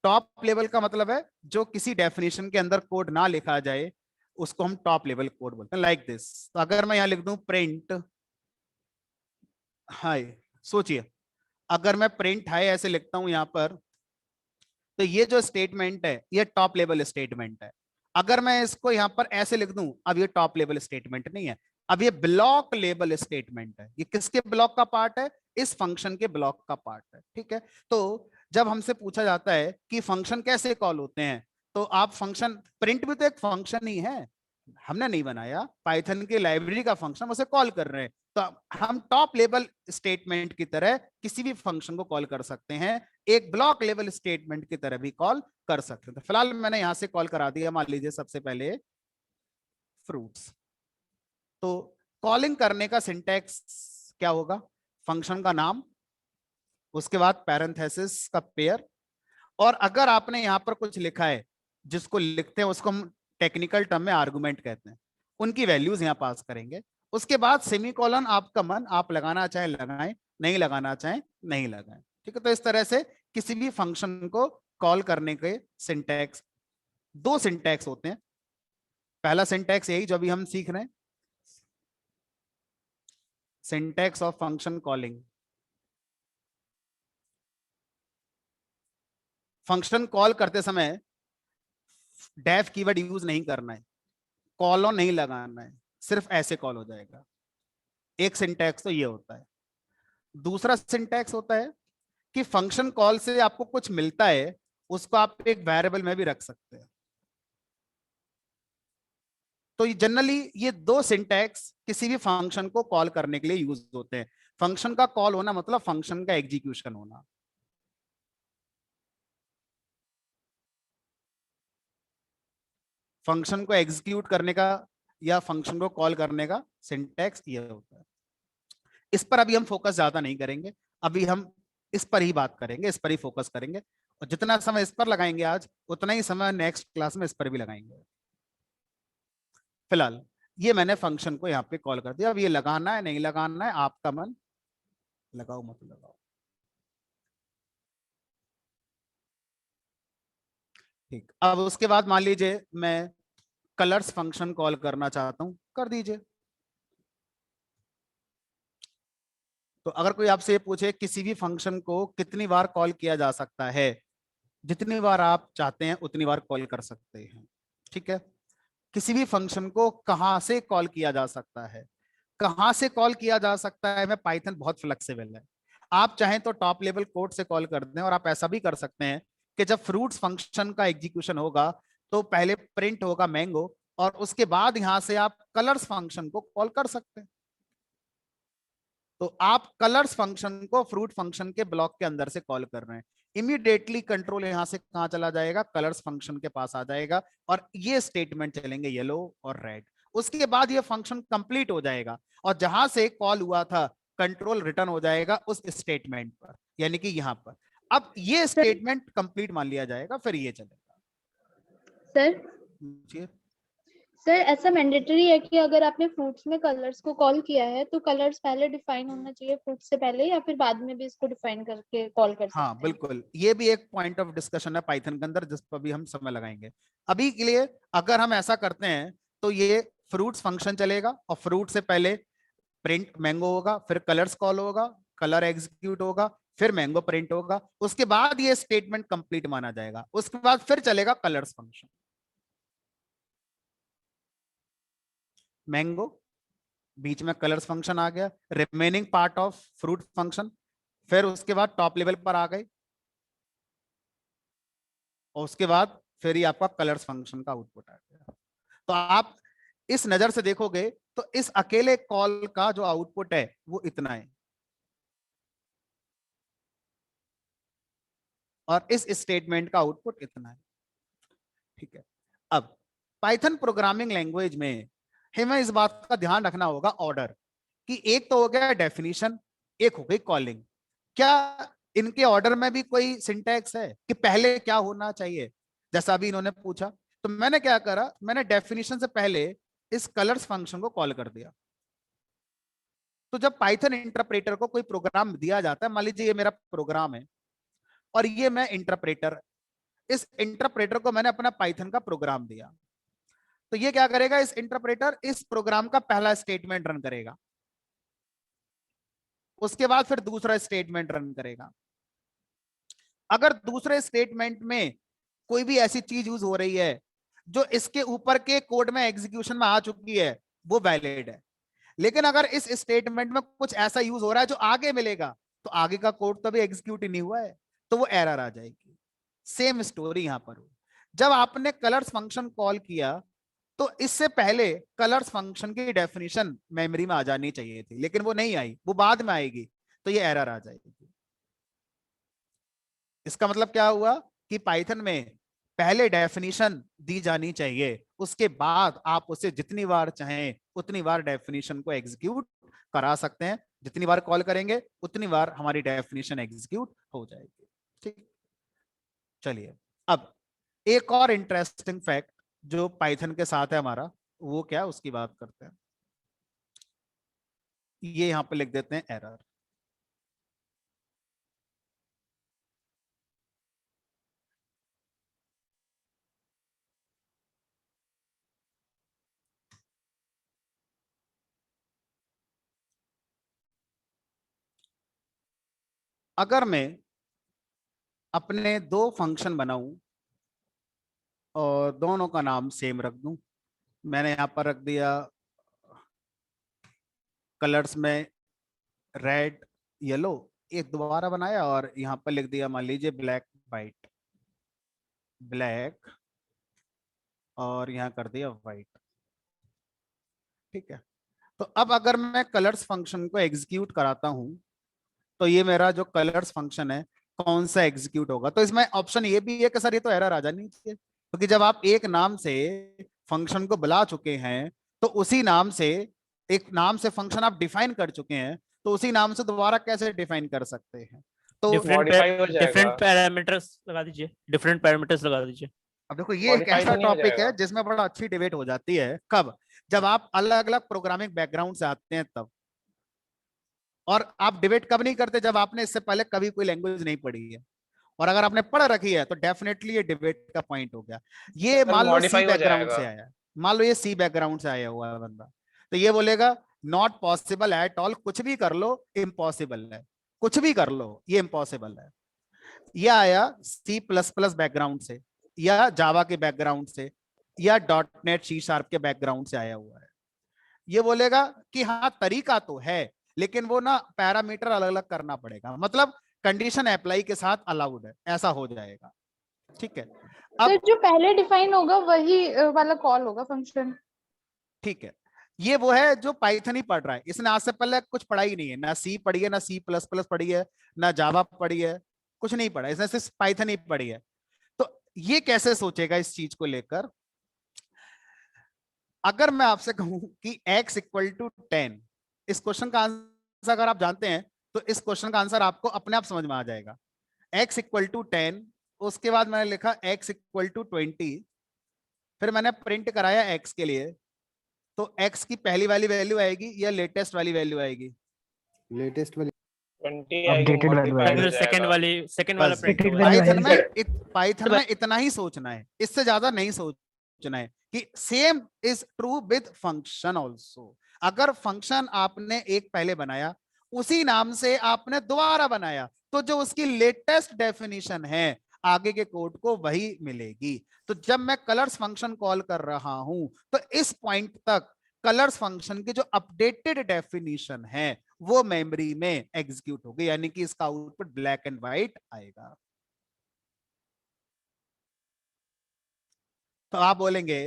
टॉप लेवल का मतलब है जो किसी डेफिनेशन के अंदर कोड ना लिखा जाए उसको हम टॉप लेवल कोड बोलते हैं, लाइक दिस। तो अगर मैं यहां लिख दूं प्रिंट हाय, सोचिए अगर मैं प्रिंट हाय ऐसे लिखता हूं यहां पर, तो ये जो स्टेटमेंट है ये टॉप लेवल स्टेटमेंट है। अगर मैं इसको यहां पर ऐसे लिख दूं, अब ये टॉप लेवल स्टेटमेंट नहीं है, अब ये ब्लॉक लेवल स्टेटमेंट है। ये किसके ब्लॉक का पार्ट है? इस फंक्शन के ब्लॉक का पार्ट है। ठीक है, तो जब हमसे पूछा जाता है कि फंक्शन कैसे कॉल होते हैं, तो आप फंक्शन, प्रिंट भी तो एक फंक्शन ही है, हमने नहीं बनाया, पाइथन की लाइब्रेरी का फंक्शन, उसे कॉल कर रहे हैं। तो हम टॉप लेवल स्टेटमेंट की तरह किसी भी फंक्शन को कॉल कर सकते हैं, एक ब्लॉक लेवल स्टेटमेंट की तरह भी कॉल कर सकते हैं। तो फिलहाल मैंने यहां से कॉल करा दिया, मान लीजिए सबसे पहले फ्रूट्स। तो कॉलिंग करने का सिंटैक्स क्या होगा? फंक्शन का नाम, उसके बाद पैरेंथेसिस का पेयर, और अगर आपने यहां पर कुछ लिखा है जिसको लिखते हैं उसको हम टेक्निकल टर्म में आर्गुमेंट कहते हैं, उनकी वैल्यूज यहां पास करेंगे। उसके बाद सेमीकोलन, आपका मन, आप लगाना चाहे लगाएं, नहीं लगाना चाहे नहीं लगाएं। ठीक है, तो इस तरह से किसी भी फंक्शन को कॉल करने के सिंटैक्स, दो सिंटैक्स होते हैं। पहला सिंटैक्स यही जो अभी हम सीख रहे हैं, syntax of function calling. Function call करते समय डेफ कीवर्ड यूज नहीं करना है, कॉलन नहीं लगाना है, सिर्फ ऐसे कॉल हो जाएगा। एक सिंटैक्स तो ये होता है। दूसरा सिंटैक्स होता है कि फंक्शन कॉल से आपको कुछ मिलता है, उसको आप एक वेरिएबल में भी रख सकते हैं। तो जनरली ये दो सिंटैक्स किसी भी फंक्शन को कॉल करने के लिए यूज होते हैं। फंक्शन का कॉल होना मतलब फंक्शन का एग्जीक्यूशन होना। फंक्शन को एग्जीक्यूट करने का या फंक्शन को कॉल करने का सिंटैक्स ये होता है। इस पर अभी हम फोकस ज्यादा नहीं करेंगे, अभी हम इस पर ही बात करेंगे, इस पर ही फोकस करेंगे, और जितना समय इस पर लगाएंगे आज, उतना ही समय नेक्स्ट क्लास में इस पर भी लगाएंगे। फिलहाल ये मैंने फंक्शन को यहाँ पे कॉल कर दिया। अब ये लगाना है नहीं लगाना है आपका मन, लगाओ मत लगाओ। ठीक, अब उसके बाद मान लीजिए मैं कलर्स फंक्शन कॉल करना चाहता हूं, कर दीजिए। तो अगर कोई आपसे ये पूछे किसी भी फंक्शन को कितनी बार कॉल किया जा सकता है, जितनी बार आप चाहते हैं उतनी बार कॉल कर सकते हैं। ठीक है, किसी भी फंक्शन को कहां से कॉल किया जा सकता है, कहां से कॉल किया जा सकता है, में पाइथन बहुत फ्लेक्सिबल है। आप चाहें तो टॉप लेवल कोड से कॉल कर दें, और आप ऐसा भी कर सकते हैं कि जब फ्रूट्स फंक्शन का एग्जीक्यूशन होगा तो पहले प्रिंट होगा मैंगो, और उसके बाद यहां से आप कलर्स फंक्शन को कॉल कर सकते हैं। तो आप कलर्स फंक्शन को फ्रूट फंक्शन के ब्लॉक के अंदर से कॉल कर रहे हैं, इमीडिएटली कंट्रोल यहां से कहां चला जाएगा, कलर्स फंक्शन के पास आ जाएगा, और ये स्टेटमेंट चलेंगे येलो और रेड। उसके बाद ये फंक्शन कंप्लीट हो जाएगा, और जहां से कॉल हुआ था कंट्रोल रिटर्न हो जाएगा उस स्टेटमेंट पर, यानी कि यहां पर। अब ये स्टेटमेंट कंप्लीट मान लिया जाएगा, फिर ये चलेगा। सर सर ऐसा मैंडेटरी है कि अगर आपने फ्रूट्स में कलर्स को कॉल किया है तो कलर्स पहले डिफाइन होना चाहिए फ्रूट्स से पहले, या फिर बाद में भी इसको डिफाइन करके कॉल कर सकते हैं? हाँ बिल्कुल, ये भी एक पॉइंट ऑफ डिस्कशन है पाइथन के अंदर, जिस पर भी हम समय लगाएंगे। अभी के लिए अगर हम ऐसा करते हैं तो ये फ्रूट्स फंक्शन चलेगा, और फ्रूट से पहले प्रिंट मैंगो होगा, फिर कलर्स कॉल होगा, कलर एग्जीक्यूट होगा, फिर मैंगो प्रिंट होगा, उसके बाद ये स्टेटमेंट कंप्लीट माना जाएगा, उसके बाद फिर चलेगा कलर्स फंक्शन। मैंगो, बीच में कलर्स फंक्शन आ गया, remaining part of fruit function, फिर उसके बाद टॉप लेवल पर आ गए, और उसके बाद फिर ये आपका कलर्स फंक्शन का आउटपुट आ गया। तो आप इस नजर से देखोगे तो इस अकेले कॉल का जो आउटपुट है वो इतना है, और इस स्टेटमेंट का आउटपुट इतना है। ठीक है, अब पाइथन प्रोग्रामिंग लैंग्वेज में हमें इस बात का ध्यान रखना होगा ऑर्डर, कि एक तो हो गया डेफिनेशन, एक हो गई कॉलिंग। क्या इनके ऑर्डर में भी कोई सिंटैक्स है कि पहले क्या होना चाहिए? जैसा अभी इन्होंने पूछा, तो मैंने क्या करा, मैंने डेफिनेशन से पहले इस कलर्स फंक्शन को कॉल कर दिया। तो जब पाइथन इंटरप्रेटर को कोई प्रोग्राम दिया जाता है, मान लीजिए ये मेरा प्रोग्राम है और ये मैं इंटरप्रेटर, इस इंटरप्रेटर को मैंने अपना पाइथन का प्रोग्राम दिया, तो ये क्या करेगा, इस इंटरप्रेटर इस प्रोग्राम का पहला स्टेटमेंट रन करेगा, उसके बाद फिर दूसरा स्टेटमेंट रन करेगा। अगर दूसरे स्टेटमेंट में कोई भी ऐसी चीज यूज हो रही है जो इसके ऊपर के कोड में एग्जीक्यूशन में आ चुकी है, वो वैलिड है। लेकिन अगर इस स्टेटमेंट में कुछ ऐसा यूज हो रहा है जो आगे मिलेगा, तो आगे का कोड तो भी एग्जीक्यूट ही नहीं हुआ है, तो वो एरर आ जाएगी। सेम स्टोरी यहां पर हो, जब आपने कलर्स फंक्शन कॉल किया तो इससे पहले कलर्स फंक्शन की डेफिनेशन मेमोरी में आ जानी चाहिए थी, लेकिन वो नहीं आई, वो बाद में आएगी, तो ये एरर आ जाएगी। इसका मतलब क्या हुआ कि पाइथन में पहले डेफिनेशन दी जानी चाहिए, उसके बाद आप उसे जितनी बार चाहें उतनी बार डेफिनेशन को एग्जीक्यूट करा सकते हैं। जितनी बार कॉल करेंगे उतनी बार हमारी डेफिनेशन एग्जीक्यूट हो जाएगी। ठीक, चलिए अब एक और इंटरेस्टिंग फैक्ट जो पाइथन के साथ है हमारा, वो क्या है उसकी बात करते हैं। ये यहां पे लिख देते हैं एरर। अगर मैं अपने दो फंक्शन बनाऊं और दोनों का नाम सेम रख दूं, मैंने यहां पर रख दिया कलर्स में रेड येलो, एक दोबारा बनाया और यहां पर लिख दिया मान लीजिए ब्लैक वाइट, ब्लैक और यहां कर दिया वाइट। ठीक है, तो अब अगर मैं कलर्स फंक्शन को एग्जीक्यूट कराता हूं तो ये मेरा जो कलर्स फंक्शन है कौन सा एग्जीक्यूट होगा? तो इसमें ऑप्शन ये भी है कि सर ये तो एरर आ जानी चाहिए, क्योंकि जब आप एक नाम से फंक्शन को बुला चुके हैं तो उसी नाम से, एक नाम से फंक्शन आप डिफाइन कर चुके हैं, तो उसी नाम से दोबारा कैसे डिफाइन कर सकते हैं? तो डिफरेंट पैरामीटर्स लगा दीजिए, डिफरेंट पैरामीटर्स लगा दीजिए। अब देखो ये एक ऐसा टॉपिक है जिसमें बड़ा अच्छी डिबेट हो जाती है। कब? जब आप अलग अलग प्रोग्रामिंग बैकग्राउंड से आते हैं तब। और आप डिबेट कब नहीं करते, जब आपने इससे पहले कभी कोई लैंग्वेज नहीं पढ़ी है, और अगर आपने पढ़ रखी है तो डेफिनेटली ये डिबेट का पॉइंट हो गया। ये सर मान लो सी मॉडिफाई हो बैकग्राउंड से जाएगा। आया है, मान लो ये सी बैकग्राउंड से आया हुआ है बंदा, तो ये बोलेगा नॉट पॉसिबल एट ऑल, कुछ भी कर लो इम्पॉसिबल है, कुछ भी कर लो ये इम्पॉसिबल है। ये आया सी प्लस प्लस बैकग्राउंड से, या जावा के बैकग्राउंड से, या डॉट नेट सी शार्प के बैकग्राउंड से आया हुआ है। ये बोलेगा कि हाँ तरीका तो है, लेकिन वो ना पैरामीटर अलग अलग करना पड़ेगा, मतलब कंडीशन अप्लाई के साथ अलाउड है, ऐसा हो जाएगा। ठीक है, सर अब जो पहले डिफाइन होगा वही वाला कॉल होगा फंक्शन। ठीक है, ये वो है जो पाइथन ही पढ़ रहा है, इसने आज से पहले कुछ पढ़ा ही नहीं है, ना सी पढ़ी है, ना सी प्लस प्लस पढ़ी है, ना जावा पढ़ी है, कुछ नहीं पढ़ा, इसने सिर्फ पाइथन ही पढ़ी है। तो ये कैसे सोचेगा इस चीज को लेकर? अगर मैं आपसे कहूं कि x इक्वल टू 10, इस क्वेश्चन का आंसर अगर आप जानते हैं तो इस क्वेश्चन का आंसर आपको अपने आप समझ में आ जाएगा। x इक्वल टू 10, उसके बाद मैंने लिखा x इक्वल टू 20, फिर मैंने प्रिंट कराया x के लिए, तो x की पहली वाली वैल्यू आएगी या लेटेस्ट वाली वैल्यू आएगी? लेटेस्ट वाली 20 आएगी, Updated value modified हो आएगी। सेकंड जाएगा। वाली, सेकंड वाला बस प्रिंट Updated होगा। value पाइथन आएगी। में पाइथन में इतना ही सोचना है, इससे ज्यादा नहीं सोचना है कि same is true with function also. अगर फंक्शन आपने एक पहले बनाया, उसी नाम से आपने दोबारा बनाया, तो जो उसकी लेटेस्ट डेफिनेशन है आगे के कोड को वही मिलेगी। तो जब मैं कलर्स फंक्शन कॉल कर रहा हूं तो इस पॉइंट तक कलर्स फंक्शन की जो अपडेटेड डेफिनेशन है वो मेमोरी में एग्जीक्यूट होगी, यानी कि इसका आउटपुट ब्लैक एंड व्हाइट आएगा। तो आप बोलेंगे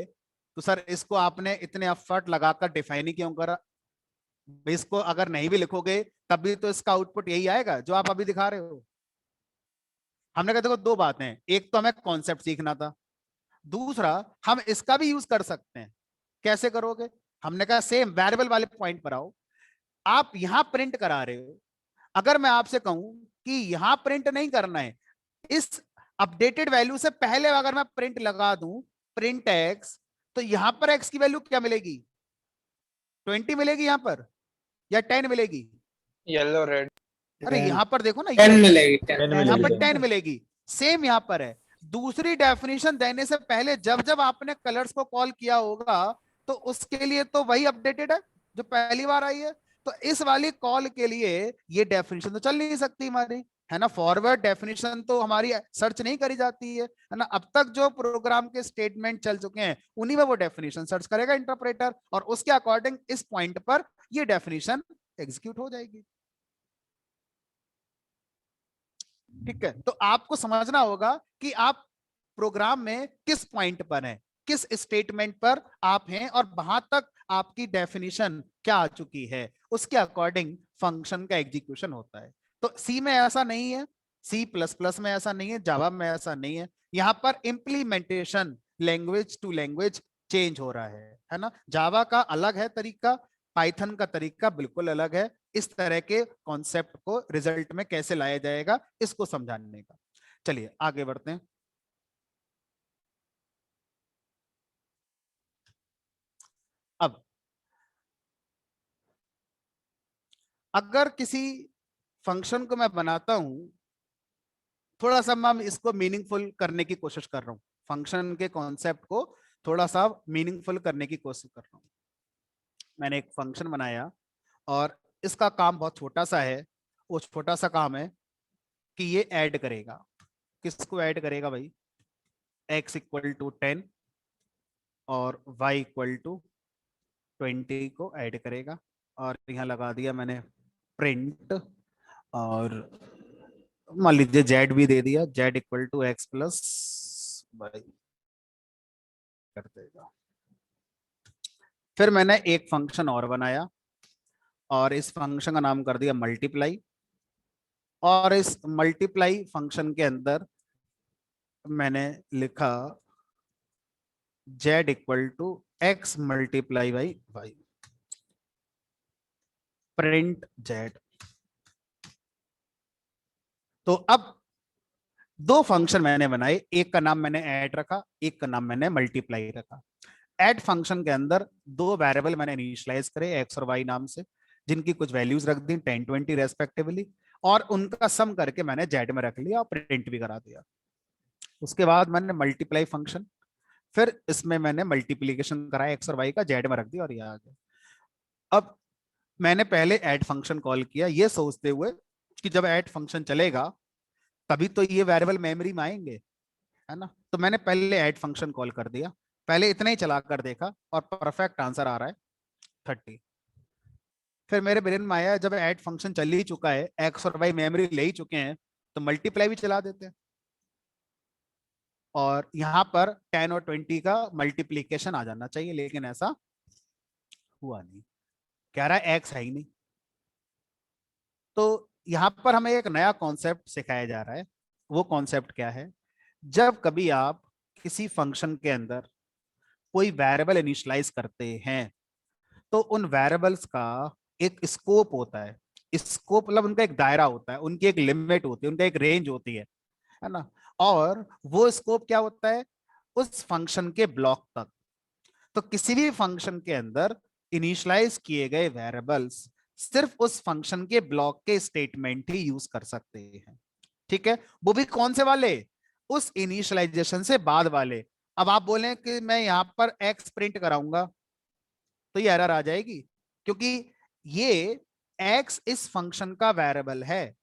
तो सर इसको आपने इतने एफर्ट लगाकर डिफाइन ही क्यों करा? इसको अगर नहीं भी लिखोगे तब भी तो इसका आउटपुट यही आएगा जो आप अभी दिखा रहे हो। हमने कहा देखो दो बातें हैं, एक तो हमें कॉन्सेप्ट सीखना था, दूसरा हम इसका भी यूज कर सकते हैं। कैसे करोगे? हमने कहा सेम वेरिएबल वाले पॉइंट पर आओ। आप यहां प्रिंट करा रहे हो, अगर मैं आपसे कहूं कि यहां प्रिंट नहीं करना है, इस अपडेटेड वैल्यू से पहले अगर मैं प्रिंट लगा दूं प्रिंट एक्स, तो यहां पर एक्स की वैल्यू क्या मिलेगी? 20 मिलेगी यहां पर या 10 मिलेगी? येलो रेड अरे यहाँ पर देखो ना, 10 मिलेगी, 10 यहाँ पर मिलेगी। 10 मिलेगी। सेम यहाँ पर है, दूसरी डेफिनेशन देने से पहले जब जब आपने कलर्स को कॉल किया होगा तो उसके लिए तो वही अपडेटेड है जो पहली बार आई है। तो इस वाली कॉल के लिए ये डेफिनेशन तो चल नहीं सकती हमारी, है ना। फॉरवर्ड डेफिनेशन तो हमारी सर्च नहीं करी जाती है ना। अब तक जो प्रोग्राम के स्टेटमेंट चल चुके हैं उन्हीं में वो डेफिनेशन सर्च करेगा इंटरप्रेटर, और उसके अकॉर्डिंग इस पॉइंट पर ये डेफिनेशन एग्जीक्यूट हो जाएगी। ठीक है, तो आपको समझना होगा कि आप प्रोग्राम में किस पॉइंट पर हैं, किस स्टेटमेंट पर आप हैं, और वहां तक आपकी डेफिनेशन क्या आ चुकी है, उसके अकॉर्डिंग फंक्शन का एग्जीक्यूशन होता है। तो सी में ऐसा नहीं है, सी प्लस प्लस में ऐसा नहीं है, जावा में ऐसा नहीं है। यहाँ पर implementation language to language change हो रहा है ना। जावा का अलग है तरीका, पाइथन का तरीका बिल्कुल अलग है। इस तरह के कॉन्सेप्ट को रिजल्ट में कैसे लाया जाएगा इसको समझाने का। चलिए आगे बढ़ते हैं। अब अगर किसी फंक्शन को मैं बनाता हूं, थोड़ा सा मैं इसको मीनिंगफुल करने की कोशिश कर रहा हूं, फंक्शन के कॉन्सेप्ट को थोड़ा सा मीनिंगफुल करने की कोशिश कर रहा हूं। मैंने एक फंक्शन बनाया और इसका काम बहुत छोटा सा है। वो छोटा सा काम है कि ये ऐड करेगा, किसको ऐड करेगा भाई? x इक्वल टू 10 और y इक्वल टू 20 को ऐड करेगा। और यहाँ लगा दिया मैंने प्रिंट, और मान लीजिए z भी दे दिया, z equal to X plus Y कर देगा। फिर मैंने एक फंक्शन और बनाया और इस फंक्शन का नाम कर दिया मल्टीप्लाई, और इस मल्टीप्लाई फंक्शन के अंदर मैंने लिखा z equal to X multiply by Y, print z। तो अब दो फंक्शन मैंने बनाए, एक का नाम मैंने ऐड रखा, एक का नाम मैंने मल्टीप्लाई रखा। ऐड फंक्शन के अंदर दो वेरिएबल मैंने इनिशियलाइज करे एक्स और वाई नाम से, जिनकी कुछ वैल्यूज रख दी 10 20 रेस्पेक्टिवली, और उनका सम करके मैंने जेड में रख लिया और प्रिंट भी करा दिया। उसके बाद मैंने मल्टीप्लाई फंक्शन, फिर इसमें मैंने मल्टीप्लीकेशन कराया एक्स और वाई का, जेड में रख दिया और ये आ गया। अब मैंने पहले ऐड फंक्शन कॉल किया ये सोचते हुए कि जब ऐड फंक्शन चलेगा तभी तो ये वेरिएबल मेमोरी में आएंगे, है ना। तो मैंने पहले ऐड फंक्शन कॉल कर दिया, पहले इतना ही चला कर देखा और परफेक्ट आंसर आ रहा है 30। फिर मेरे ब्रेन में आया जब ऐड फंक्शन चल ही चुका है, एक्स और वाई मेमोरी ले ही चुके हैं, तो मल्टीप्लाई भी चला देते हैं और यहाँ पर 10 और 20 का मल्टीप्लीकेशन आ जाना चाहिए, लेकिन ऐसा हुआ नहीं, कह रहा है एक्स है ही नहीं। तो यहाँ पर हमें एक नया कॉन्सेप्ट सिखाया जा रहा है। वो कॉन्सेप्ट क्या है, जब कभी आप किसी फंक्शन के अंदर कोई वेरिएबल इनिशियलाइज करते हैं तो उन वेरिएबल्स का एक स्कोप होता है। स्कोप मतलब उनका एक दायरा होता है, उनकी एक लिमिट होती है, उनका एक रेंज होती है ना। और वो स्कोप क्या होता है, उस फंक्शन के ब्लॉक तक। तो किसी भी फंक्शन के अंदर इनिशियलाइज किए गए वेरिएबल्स सिर्फ उस फंक्शन के ब्लॉक के स्टेटमेंट ही यूज कर सकते हैं, ठीक है। वो भी कौन से वाले, उस इनिशियलाइजेशन से बाद वाले। अब आप बोलें कि मैं यहां पर एक्स प्रिंट कराऊंगा तो ये एरर आ जाएगी, क्योंकि ये एक्स इस फंक्शन का वेरिएबल है,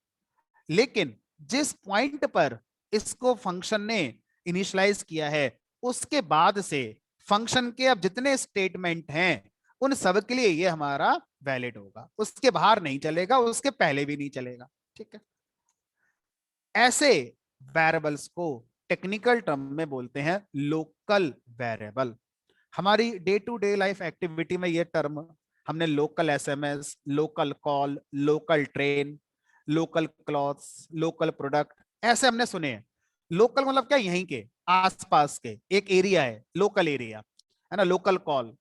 लेकिन जिस पॉइंट पर इसको फंक्शन ने इनिशियलाइज किया है उसके बाद से फंक्शन के अब जितने स्टेटमेंट हैं उन सब के लिए ये हमारा वैलिड होगा, उसके बाहर नहीं चलेगा, उसके पहले भी नहीं चलेगा, ठीक है। ऐसे वेरिएबल्स को टेक्निकल टर्म में बोलते हैं लोकल वेरिएबल। हमारी day to day life activity में ये टर्म हमने local SMS, local call, local train, local clothes, local product, ऐसे हमने सुने हैं। लोकल मतलब क्या, यहीं के आसपास के एक एरिया है, लोकल एरिया, है ना। लोकल कॉल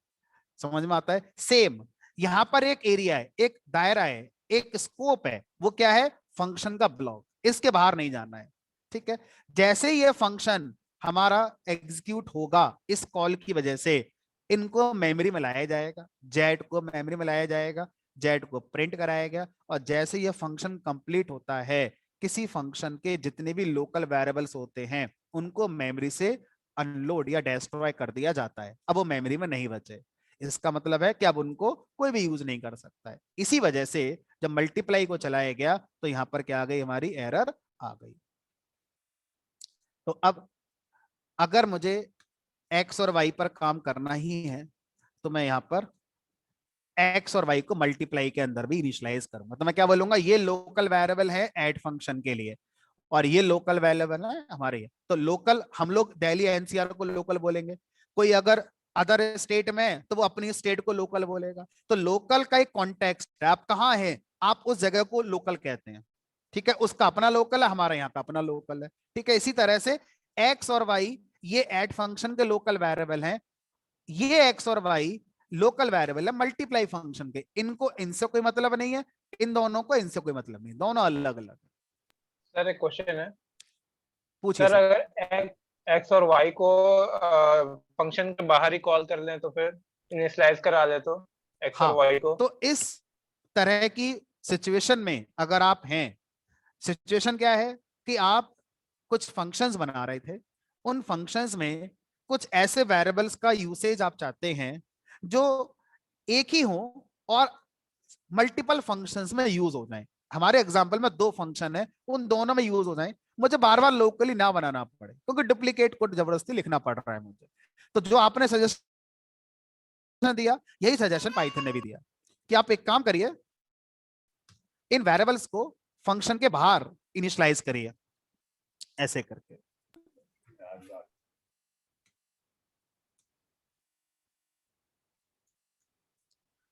समझ में आता है। सेम यहां पर एक एरिया है, एक दायरा है, एक स्कोप है, वो क्या है, फंक्शन का ब्लॉक, इसके बाहर नहीं जाना है, ठीक है। जैसे ये फंक्शन हमारा एग्जीक्यूट होगा इस कॉल की वजह से इनको मेमोरी में लाया जाएगा, जेड को मेमोरी में लाया जाएगा, जेड को प्रिंट कराया गया, और जैसे ये फंक्शन कंप्लीट होता है किसी फंक्शन के जितने भी लोकल वेरिएबल्स होते हैं उनको मेमोरी से अनलोड या डिस्ट्रॉय कर दिया जाता है। अब वो मेमोरी में नहीं बचे, इसका मतलब है कि अब उनको कोई भी यूज नहीं कर सकता है। इसी वजह से जब मल्टीप्लाई को चलाया गया तो यहां पर क्या आ गई, हमारी एरर आ गई। तो अब अगर मुझे एक्स और वाई पर काम करना ही है तो मैं यहां पर एक्स और वाई को मल्टीप्लाई के अंदर भी इनिशियलाइज करूंगा। तो मैं क्या बोलूंगा, ये लोकल वेरिएबल है ऐड फंक्शन के लिए और ये लोकल वेरिएबल है हमारे। तो लोकल हम लोग दिल्ली एनसीआर को लोकल बोलेंगे, कोई अगर अदर स्टेट में तो वो अपनी स्टेट को लोकल बोलेगा। तो लोकल का एक कॉन्टेक्स्ट है, आप कहाँ हैं, आप उस जगह को लोकल कहते हैं, ठीक है। उसका अपना लोकल है, हमारा यहाँ का अपना लोकल है, ठीक है। इसी तरह से एक्स और वाई ये ऐड फंक्शन के लोकल वेरिएबल हैं, ये एक्स और वाई लोकल वेरिएबल है मल्टीप्लाई फंक्शन के, इनको इनसे कोई मतलब नहीं है, इन दोनों को इनसे कोई मतलब नहीं, दोनों अलग अलग। सर एक क्वेश्चन है पूछिए सर, अगर एक्स और वाई को फंक्शन के बाहर ही कॉल कर लें तो फिर इनिशियलाइज करा ले तो एक्स और वाई को। तो इस तरह की सिचुएशन में अगर आप हैं, सिचुएशन क्या है कि आप कुछ फंक्शंस बना रहे थे, उन फंक्शंस में कुछ ऐसे वेरिएबल्स का यूसेज आप चाहते हैं जो एक ही हो और मल्टीपल फंक्शंस में यूज हो जाए। हमारे एग्जांपल में दो फंक्शन है, उन दोनों में यूज हो जाए, मुझे बार बार लोकली ना बनाना पड़े क्योंकि डुप्लीकेट कोड जबरदस्ती लिखना पड़ रहा है मुझे। तो जो आपने सजेशन दिया यही सजेशन पाइथन ने भी दिया कि आप एक काम करिए, इन वेरिएबल्स को फंक्शन के बाहर इनिशियलाइज करिए ऐसे करके।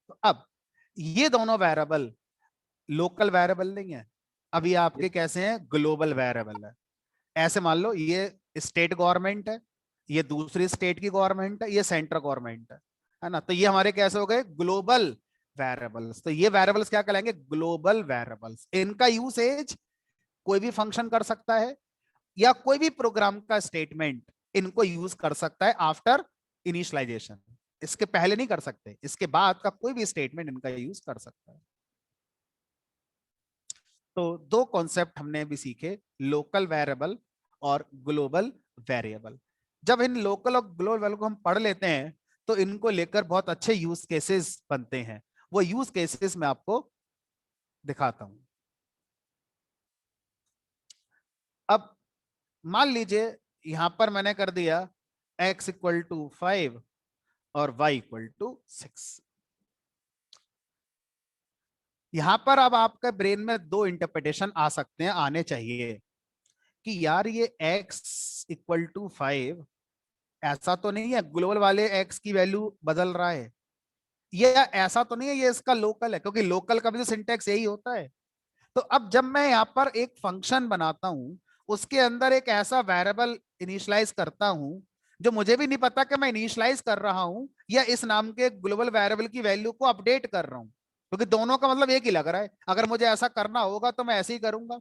तो अब ये दोनों वेरिएबल लोकल वेरिएबल नहीं है, अब ये आपके कैसे हैं, ग्लोबल वेरिएबल है। ऐसे मान लो ये स्टेट गवर्नमेंट है, ये दूसरी स्टेट की गवर्नमेंट है, ये सेंट्रल गवर्नमेंट है ना। तो ये हमारे कैसे हो गए, ग्लोबल वेरिएबल्स। तो ये वेरिएबल्स क्या कहलाएंगे, ग्लोबल वेरिएबल्स। इनका यूसेज कोई भी फंक्शन कर सकता है या कोई भी प्रोग्राम का स्टेटमेंट इनको यूज कर सकता है आफ्टर इनिशियलाइजेशन, इसके पहले नहीं कर सकते, इसके बाद का कोई भी स्टेटमेंट इनका यूज कर सकता है। तो दो कॉन्सेप्ट हमने भी सीखे, लोकल वेरिएबल और ग्लोबल वेरिएबल। जब इन लोकल और ग्लोबल वेरिएबल को हम पढ़ लेते हैं तो इनको लेकर बहुत अच्छे यूज केसेस बनते हैं। वो यूज केसेस मैं आपको दिखाता हूं। अब मान लीजिए यहां पर मैंने कर दिया x इक्वल टू 5 और y इक्वल टू 6। यहां पर अब आपके ब्रेन में दो इंटरप्रिटेशन आ सकते हैं, आने चाहिए कि यार ये x इक्वल टू 5 ऐसा तो नहीं है ग्लोबल वाले x की वैल्यू बदल रहा है, ये ऐसा तो नहीं है ये इसका लोकल है, क्योंकि लोकल का भी तो सिंटैक्स यही होता है। तो अब जब मैं यहाँ पर एक फंक्शन बनाता हूं, उसके अंदर एक ऐसा वेरिएबल इनिशियलाइज करता हूं जो मुझे भी नहीं पता कि मैं इनिशियलाइज कर रहा हूं या इस नाम के ग्लोबल वेरिएबल की वैल्यू को अपडेट कर रहा हूं, क्योंकि दोनों का मतलब एक ही लग रहा है। अगर मुझे ऐसा करना होगा तो मैं ऐसे ही करूंगा।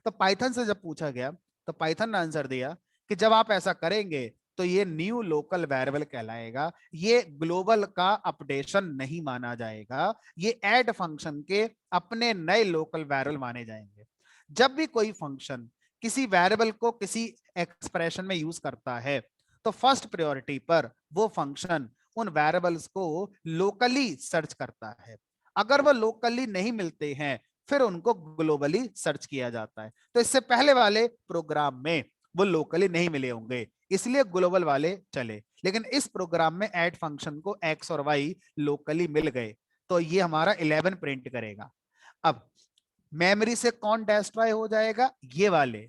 तो पाइथन से जब पूछा गया तो पाइथन ने आंसर दिया कि जब आप ऐसा करेंगे तो ये न्यू लोकल वेरिएबल कहलाएगा, ये ग्लोबल का अपडेशन नहीं माना जाएगा, ये ऐड फंक्शन के अपने नए लोकल वेरिएबल माने जाएंगे। जब भी कोई फंक्शन किसी वेरिएबल को किसी एक्सप्रेशन में यूज करता है तो फर्स्ट प्रायोरिटी पर वो फंक्शन उन वेरिएबल्स को लोकली सर्च करता है। अगर वो लोकली नहीं मिलते हैं फिर उनको ग्लोबली सर्च किया जाता है। तो इससे पहले वाले प्रोग्राम में वो लोकली नहीं मिले होंगे, इसलिए ग्लोबल वाले चले, लेकिन इस प्रोग्राम में ऐड फंक्शन को x और y लोकली मिल गए तो ये हमारा 11 प्रिंट करेगा। अब मेमोरी से कौन डिस्ट्रॉय हो जाएगा, ये वाले,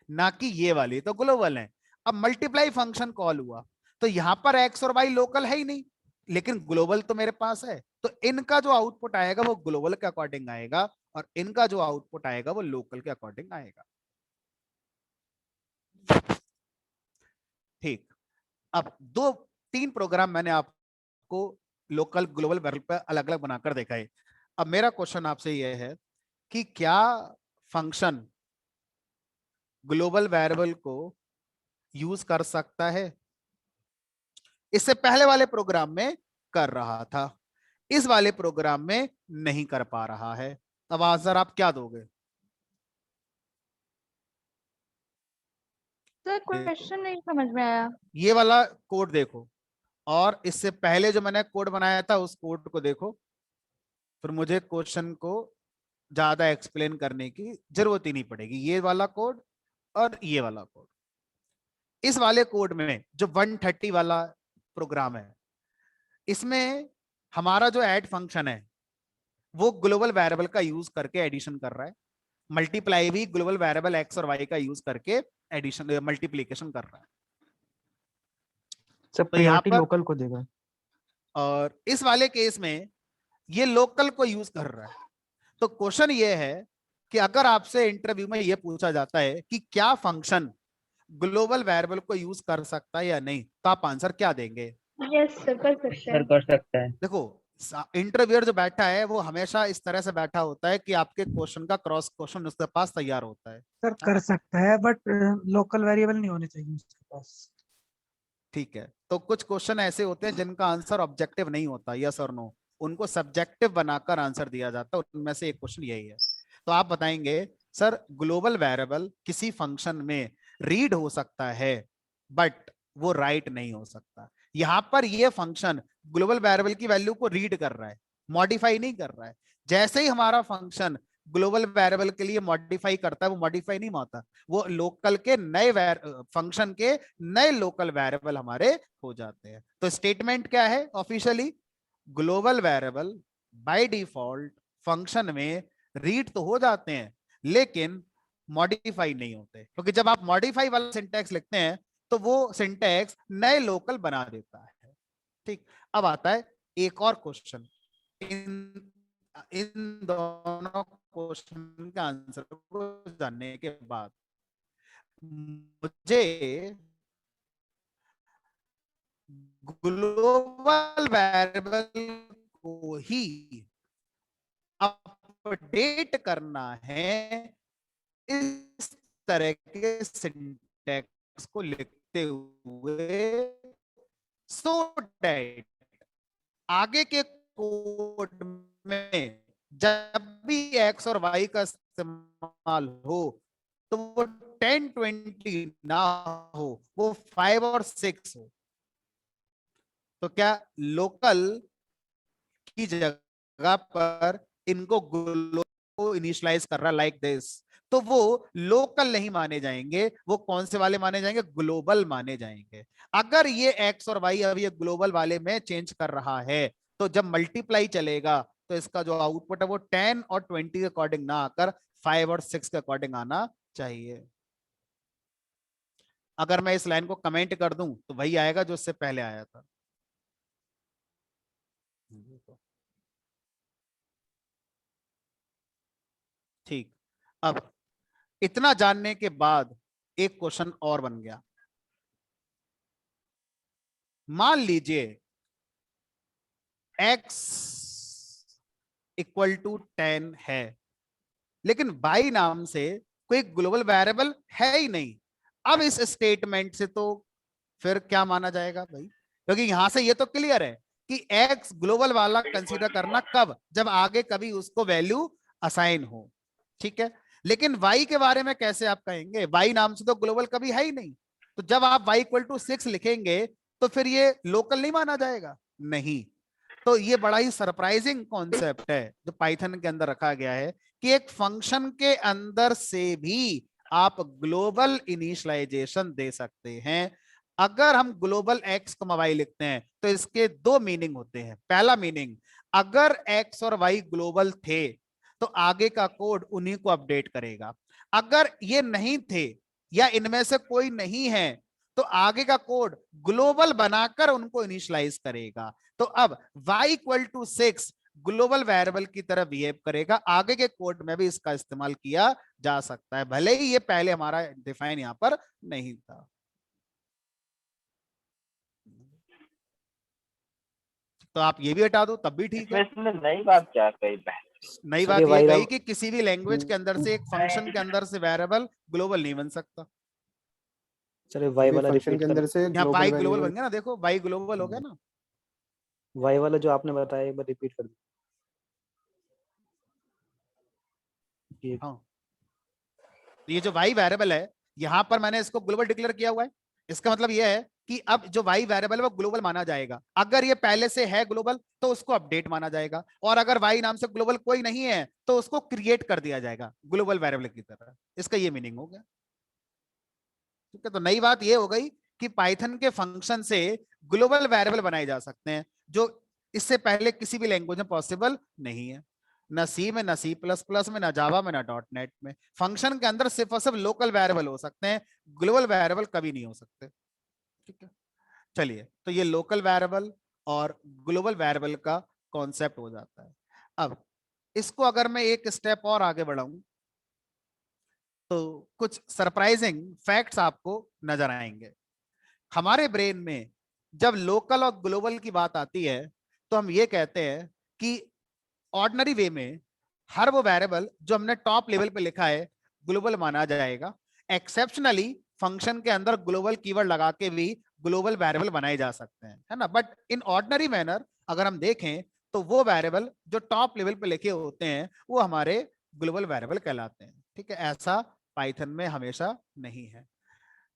ना कि ये वाले, तो ग्लोबल है। अब मल्टीप्लाई फंक्शन कॉल हुआ तो यहां पर x और y लोकल है ही नहीं, लेकिन ग्लोबल तो मेरे पास है, तो इनका जो आउटपुट आएगा वो ग्लोबल के अकॉर्डिंग आएगा और इनका जो आउटपुट आएगा वो लोकल के अकॉर्डिंग आएगा। ठीक, अब दो तीन प्रोग्राम मैंने आपको लोकल ग्लोबल वेरिएबल पे अलग अलग बनाकर देखा है। अब मेरा क्वेश्चन आपसे यह है कि क्या फंक्शन ग्लोबल वेरिएबल को यूज कर सकता है? इससे पहले वाले प्रोग्राम में कर रहा था, इस वाले प्रोग्राम में नहीं कर पा रहा है। अब आंसर आप क्या दोगे? सर क्वेश्चन नहीं समझ में आया। ये वाला कोड देखो और इससे पहले जो मैंने कोड बनाया था उस कोड को देखो, फिर मुझे क्वेश्चन को ज्यादा एक्सप्लेन करने की जरूरत ही नहीं पड़ेगी। ये वाला कोड और ये वाला कोड, इस वाले कोड में जो 130 वाला प्रोग्राम है, इसमें हमारा जो ऐड फंक्शन है वो ग्लोबल वेरिएबल का यूज करके एडिशन कर रहा है, मल्टीप्लाई भी ग्लोबल वेरिएबल एक्स और वाई का यूज करके एडिशन मल्टीप्लीकेशन कर रहा है। सब तो यहाँ प्रायोरिटी पर लोकल को देगा। और इस वाले केस में ये लोकल को यूज कर रहा है। तो क्वेश्चन ये है कि अगर आपसे इंटरव्यू में ये पूछा जाता है कि क्या फंक्शन ग्लोबल वेरिएबल को यूज कर सकता है या नहीं, तो आप आंसर क्या देंगे? यस सर, कर सकते हैं। कर सकता है। देखो, इंटरव्यूअर जो बैठा है वो हमेशा इस तरह से बैठा होता है कि आपके क्वेश्चन का क्रॉस क्वेश्चन उसके पास तैयार होता है। सर कर सकता है बट लोकल वेरिएबल नहीं होने चाहिए उसके पास। ठीक है, तो कुछ क्वेश्चन ऐसे होते हैं जिनका आंसर ऑब्जेक्टिव नहीं होता, यस और नो, उनको सब्जेक्टिव बनाकर आंसर दिया जाता है। उनमें से एक क्वेश्चन यही है। तो आप बताएंगे सर ग्लोबल वेरिएबल किसी फंक्शन में रीड हो सकता है बट वो राइट नहीं हो सकता। यहां पर ये फंक्शन ग्लोबल वेरिएबल की वैल्यू को रीड कर रहा है, मॉडिफाई नहीं कर रहा है। जैसे ही हमारा फंक्शन ग्लोबल वेरिएबल के लिए मॉडिफाई करता है, वो मॉडिफाई नहीं होता, वो लोकल के नए फंक्शन के नए लोकल वेरिएबल हमारे हो जाते हैं। तो स्टेटमेंट क्या है officially? Global variable by default function में रीड तो हो जाते हैं लेकिन मॉडिफाई नहीं होते, क्योंकि जब आप मॉडिफाई वाला सिंटैक्स लिखते हैं तो वो सिंटैक्स नए लोकल बना देता है। ठीक, अब आता है एक और क्वेश्चन। इन दोनों क्वेश्चन के आंसर को जानने के बाद मुझे ग्लोबल वेरिएबल को ही अपडेट करना है इस तरह के सिंटैक्स को लिखते हुए सो दैट आगे के कोड में जब भी x और y का इस्तेमाल हो तो वो 10 20 ना हो, वो 5 और 6 हो। तो क्या लोकल की जगह पर इनको को इनिशियलाइज कर रहा लाइक दिस, तो वो लोकल नहीं माने जाएंगे, वो कौन से वाले माने जाएंगे? ग्लोबल माने जाएंगे। अगर ये एक्स और वाई अब ये ग्लोबल वाले में चेंज कर रहा है तो जब मल्टीप्लाई चलेगा तो इसका जो आउटपुट है वो 10 और 20 के अकॉर्डिंग ना आकर 5 और 6 के अकॉर्डिंग आना चाहिए। अगर मैं इस लाइन को कमेंट कर दूं तो वही आएगा जो इससे पहले आया था। ठीक, अब इतना जानने के बाद एक क्वेश्चन और बन गया। मान लीजिए x इक्वल टू 10 है, लेकिन y नाम से कोई ग्लोबल वेरिएबल है ही नहीं। अब इस स्टेटमेंट से तो फिर क्या माना जाएगा भाई? क्योंकि यहां से ये तो क्लियर है कि x ग्लोबल वाला कंसीडर करना कब? जब आगे कभी उसको वैल्यू असाइन हो। ठीक है, लेकिन y के बारे में कैसे आप कहेंगे? y नाम से तो ग्लोबल कभी है ही नहीं। तो जब आप y इक्वल टू 6 लिखेंगे तो फिर ये लोकल नहीं माना जाएगा? नहीं। तो ये बड़ा ही सरप्राइजिंग कॉन्सेप्ट है जो पाइथन के अंदर रखा गया है कि एक फंक्शन के अंदर से भी आप ग्लोबल इनिशियलाइजेशन दे सकते हैं। अगर हम ग्लोबल एक्स को वाई लिखते हैं तो इसके दो मीनिंग होते हैं। पहला मीनिंग, अगर एक्स और वाई ग्लोबल थे तो आगे का कोड उन्हीं को अपडेट करेगा। अगर ये नहीं थे या इनमें से कोई नहीं है तो आगे का कोड ग्लोबल बनाकर उनको इनिशियलाइज करेगा। तो अब y equal to 6 global variable की तरह बिहेव करेगा। आगे के कोड में भी इसका इस्तेमाल किया जा सकता है, भले ही ये पहले हमारा डिफाइन यहां पर नहीं था। तो आप ये भी हटा दो तब भी ठीक है। इसमें नई बात क्या कही? नई बात ये कही कि किसी भी लैंग्वेज के अंदर से एक फंक्शन के अंदर से वेरिएबल ग्लोबल नहीं बन सकता। चलिए वाई वाला फंक्शन के अंदर से यहाँ वाई ग्लोबल बन गया ना, देखो वाई ग्लोबल हो गया ना। वाई वाला जो आपने बताया एक बार रिपीट कर दीजिए। हाँ, ये जो वाई वेरिएबल है यहां पर मैंने इसको ग्लोबल डिक्लेयर किया हुआ है। इसका मतलब यह है कि अब जो वाई वेरिएबल है वो ग्लोबल माना जाएगा। अगर ये पहले से है ग्लोबल तो उसको अपडेट माना जाएगा, और अगर वाई नाम से ग्लोबल कोई नहीं है तो उसको क्रिएट कर दिया जाएगा ग्लोबल वेरिएबल की तरह। इसका ये मीनिंग हो गया। ठीक है, तो नई बात ये हो गई कि पाइथन के फंक्शन से ग्लोबल वेरिएबल बनाए जा सकते हैं, जो इससे पहले किसी भी लैंग्वेज में पॉसिबल नहीं है। ना सी में, ना सी प्लस प्लस में, ना जावा में, ना डॉट नेट में। फंक्शन के अंदर सिर्फ और सिर्फ लोकल वेरिएबल हो सकते हैं, ग्लोबल वेरिएबल कभी नहीं हो सकते। ठीक है, चलिए, तो ये लोकल वेरिएबल और ग्लोबल वेरिएबल का कॉन्सेप्ट हो जाता है। अब इसको अगर मैं एक स्टेप और आगे बढ़ाऊं तो कुछ सरप्राइजिंग फैक्ट्स आपको नजर आएंगे। हमारे ब्रेन में जब लोकल और ग्लोबल की बात आती है तो हम ये कहते हैं कि ऑर्डिनरी वे में हर वो वेरिएबल जो हमने टॉप लेवल पे लिखा है ग्लोबल माना जाएगा। एक्सेप्शनली फंक्शन के अंदर ग्लोबल कीवर्ड लगा के भी ग्लोबल वेरिएबल बनाए जा सकते हैं, है ना। बट इन ऑर्डिनरी मैनर अगर हम देखें तो वो वेरिएबल जो टॉप लेवल पे लिखे होते हैं वो हमारे ग्लोबल वेरिएबल कहलाते हैं। ठीक है, ऐसा पाइथन में हमेशा नहीं है।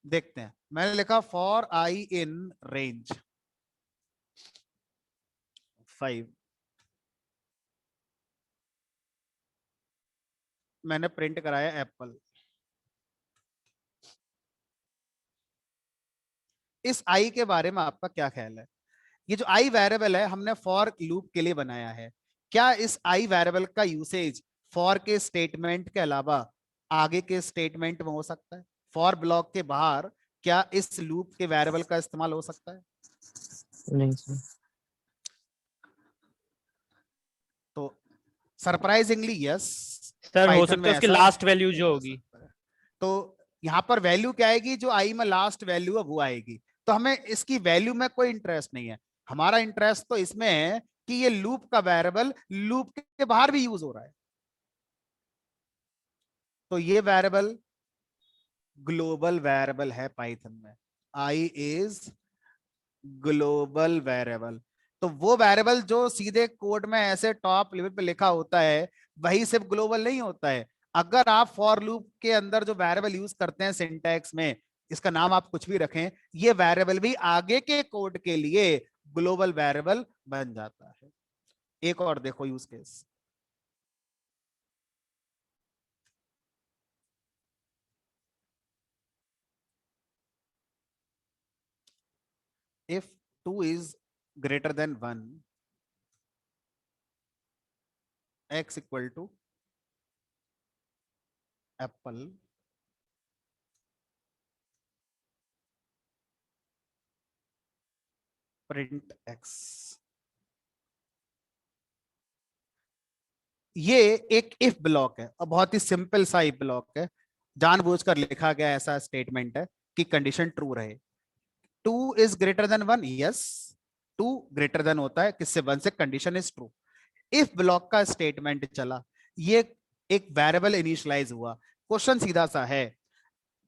देखते हैं, मैंने लिखा फॉर आई इन रेंज 5, मैंने प्रिंट कराया एप्पल। इस आई के बारे में आपका क्या ख्याल है? ये जो आई वेरिएबल है हमने फॉर लूप के लिए बनाया है। क्या इस आई वेरिएबल का यूसेज फॉर के स्टेटमेंट के अलावा आगे के स्टेटमेंट में हो सकता है? फॉर ब्लॉक के बाहर क्या इस लूप के वेरिएबल का इस्तेमाल हो सकता है? नहीं सर। तो सरप्राइजिंगली यस सर, हो सकता है उसकी लास्ट वैल्यू जो होगी। तो यहाँ पर वैल्यू क्या आएगी? जो आई में लास्ट वैल्यू है वो आएगी। तो हमें इसकी वैल्यू में कोई इंटरेस्ट नहीं है। हमारा इंटरेस्ट तो इसमें है कि ये लूप का वेरिएबल लूप के बाहर भी यूज हो रहा है। तो ये वेरिएबल ग्लोबल वेरिएबल है पाइथन में। I is global variable. तो वो वेरिएबल जो सीधे कोड में ऐसे टॉप लेवल पे लिखा होता है वही सिर्फ ग्लोबल नहीं होता है। अगर आप फॉर लूप के अंदर जो वेरिएबल यूज करते हैं सिंटैक्स में, इसका नाम आप कुछ भी रखें, ये वेरिएबल भी आगे के कोड के लिए ग्लोबल वेरिएबल बन जाता है। एक और देखो use case, if 2 is greater than 1, x equal to apple print x। ये एक इफ ब्लॉक है और बहुत ही सिंपल सा इफ ब्लॉक है, जानबूझकर लिखा गया ऐसा स्टेटमेंट है कि कंडीशन ट्रू रहे। 2 is greater than 1, yes 2 greater than होता है किससे, 1 से, condition is true. If block का स्टेटमेंट चला, ये एक वेरिएबल इनिशियलाइज हुआ। क्वेश्चन सीधा सा है,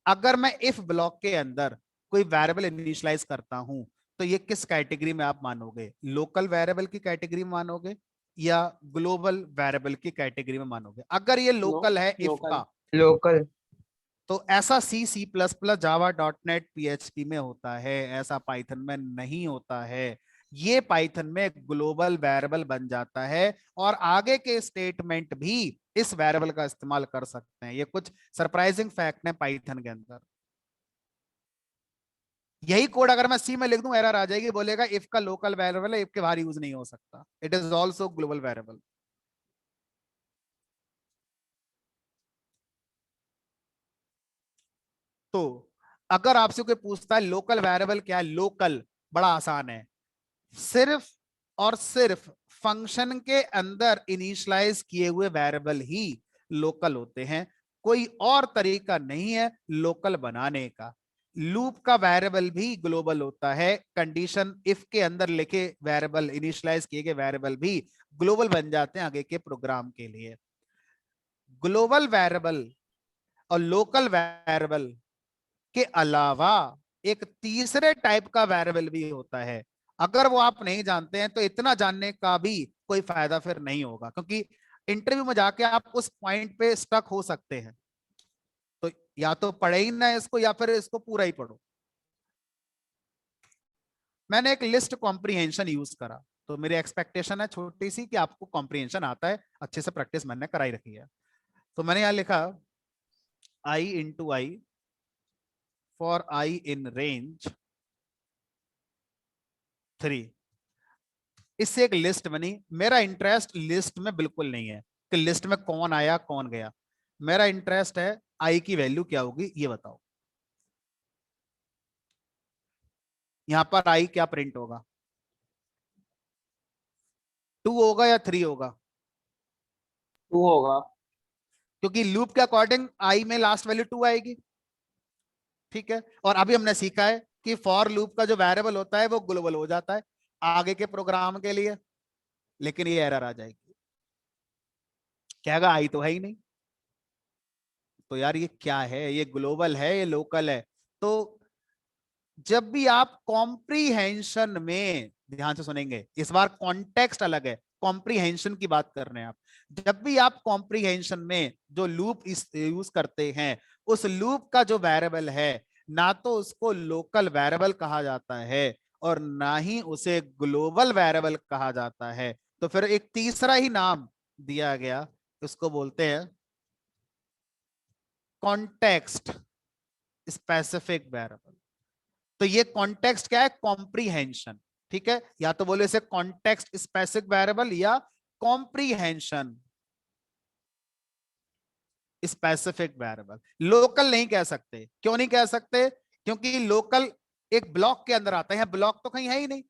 अगर मैं इफ ब्लॉक के अंदर कोई वेरिएबल इनिशियलाइज करता हूं तो ये किस कैटेगरी में आप मानोगे, लोकल वेरिएबल की कैटेगरी में मानोगे या ग्लोबल वेरिएबल की कैटेगरी में मानोगे? अगर ये लोकल है इफ का, लोकल। तो ऐसा C C plus plus Java dot net PHP में होता है, ऐसा पाइथन में नहीं होता है। ये पाइथन में ग्लोबल वेरिएबल बन जाता है और आगे के स्टेटमेंट भी इस वेरिएबल का इस्तेमाल कर सकते हैं। ये कुछ सरप्राइजिंग फैक्ट है पाइथन के अंदर। यही कोड अगर मैं सी में लिख दूं एरर आ जाएगी, बोलेगा इफ का लोकल वेरिएबल है, इफ के बाहर यूज नहीं हो सकता, it is also global variable. तो अगर आपसे कोई पूछता है लोकल वेरिएबल क्या है, लोकल बड़ा आसान है, सिर्फ और सिर्फ फंक्शन के अंदर इनिशियलाइज किए हुए वेरिएबल ही लोकल होते हैं। कोई और तरीका नहीं है लोकल बनाने का। लूप का वेरिएबल भी ग्लोबल होता है, कंडीशन इफ के अंदर लिखे वेरिएबल, इनिशियलाइज किए गए वेरिएबल भी ग्लोबल बन जाते हैं आगे के प्रोग्राम के लिए। ग्लोबल वेरिएबल और लोकल वेरिएबल के अलावा एक तीसरे टाइप का वेरिएबल भी होता है। अगर वो आप नहीं जानते हैं तो इतना जानने का भी कोई फायदा फिर नहीं होगा, क्योंकि इंटरव्यू में जाके आप उस पॉइंट पे स्टक हो सकते हैं। तो या तो पढ़े ही ना इसको या फिर इसको पूरा ही पढ़ो। मैंने एक लिस्ट कॉम्प्रीहेंशन यूज करा, तो मेरी एक्सपेक्टेशन है छोटी सी कि आपको कॉम्प्रीहेंशन आता है, अच्छे से प्रैक्टिस मैंने कराई रखी है। तो मैंने यहां लिखा i into i for I in range 3। इससे एक लिस्ट बनी। मेरा इंटरेस्ट लिस्ट में बिल्कुल नहीं है कि लिस्ट में कौन आया कौन गया, मेरा इंटरेस्ट है आई की वैल्यू क्या होगी ये बताओ। यहां पर आई क्या प्रिंट होगा, 2 होगा या 3 होगा? 2 होगा। क्योंकि लूप के अकॉर्डिंग आई में लास्ट वैल्यू 2 आएगी, ठीक है। और अभी हमने सीखा है कि फॉर लूप का जो वेरिएबल होता है वो ग्लोबल हो जाता है आगे के प्रोग्राम के लिए, लेकिन ये एरर आ जाएगी, कहेगा आई तो है ही नहीं। तो यार ये क्या है, ये ग्लोबल है ये लोकल है? तो जब भी आप कॉम्प्रीहेंशन में, ध्यान से सुनेंगे, इस बार कॉन्टेक्स्ट अलग है, कॉम्प्रीहेंशन की बात कर रहे हैं आप। जब भी आप कॉम्प्रीहेंशन में जो लूप यूज करते हैं, उस लूप का जो वेरिएबल है ना तो उसको लोकल वेरिएबल कहा जाता है और ना ही उसे ग्लोबल वेरिएबल कहा जाता है। तो फिर एक तीसरा ही नाम दिया गया, उसको बोलते हैं कॉन्टेक्स्ट स्पेसिफिक वेरिएबल। तो ये कॉन्टेक्स्ट क्या है, कॉम्प्रीहेंशन, ठीक है। या तो बोले इसे कॉन्टेक्स्ट स्पेसिफिक वेरिएबल या कॉम्प्रीहेंशन स्पेसिफिक वेरिएबल। लोकल नहीं कह सकते। क्यों नहीं कह सकते? क्योंकि लोकल एक ब्लॉक के अंदर आता है, ब्लॉक तो कहीं है ही नहीं।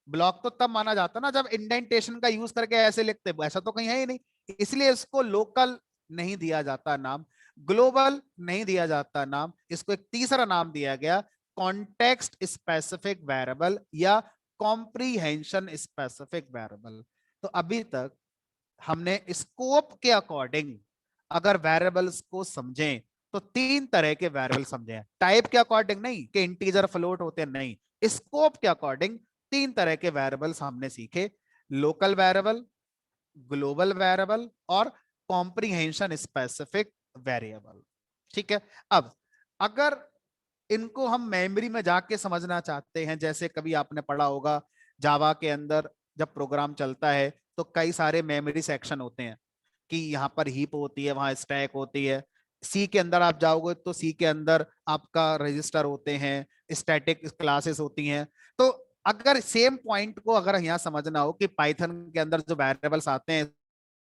ब्लॉक तो तब माना जाता ना जब इंडेंटेशन का यूज करके ऐसे लिखते, ऐसा तो कहीं है ही नहीं, इसलिए इसको लोकल नहीं दिया जाता नाम, ग्लोबल नहीं दिया जाता नाम, इसको एक तीसरा नाम दिया गया कॉन्टेक्स्ट स्पेसिफिक वेरिएबल या कॉम्प्रीहेंशन स्पेसिफिक वेरिएबल। तो अभी तक हमने स्कोप के अकॉर्डिंग अगर वेरिएबल्स को समझें तो 3 तरह के वेरिएबल समझे हैं। टाइप के अकॉर्डिंग नहीं कि इंटीजर फ्लोट होते हैं, नहीं, स्कोप के अकॉर्डिंग तीन तरह के वेरिएबल्स हमने सीखे, लोकल वेरिएबल, ग्लोबल वेरिएबल और कॉम्प्रिहेंशन स्पेसिफिक वेरिएबल। ठीक है, अब अगर इनको हम मेमोरी में जाके समझना चाहते हैं, जैसे कभी आपने पढ़ा होगा जावा के अंदर जब प्रोग्राम चलता है तो कई सारे मेमोरी सेक्शन होते हैं कि यहाँ पर हीप होती है, वहां स्टैक होती है। सी के अंदर आप जाओगे तो सी के अंदर आपका रजिस्टर होते हैं, स्टैटिक क्लासेस होती हैं। तो अगर सेम पॉइंट को अगर यहाँ समझना हो कि पाइथन के अंदर जो वेरिएबल्स आते हैं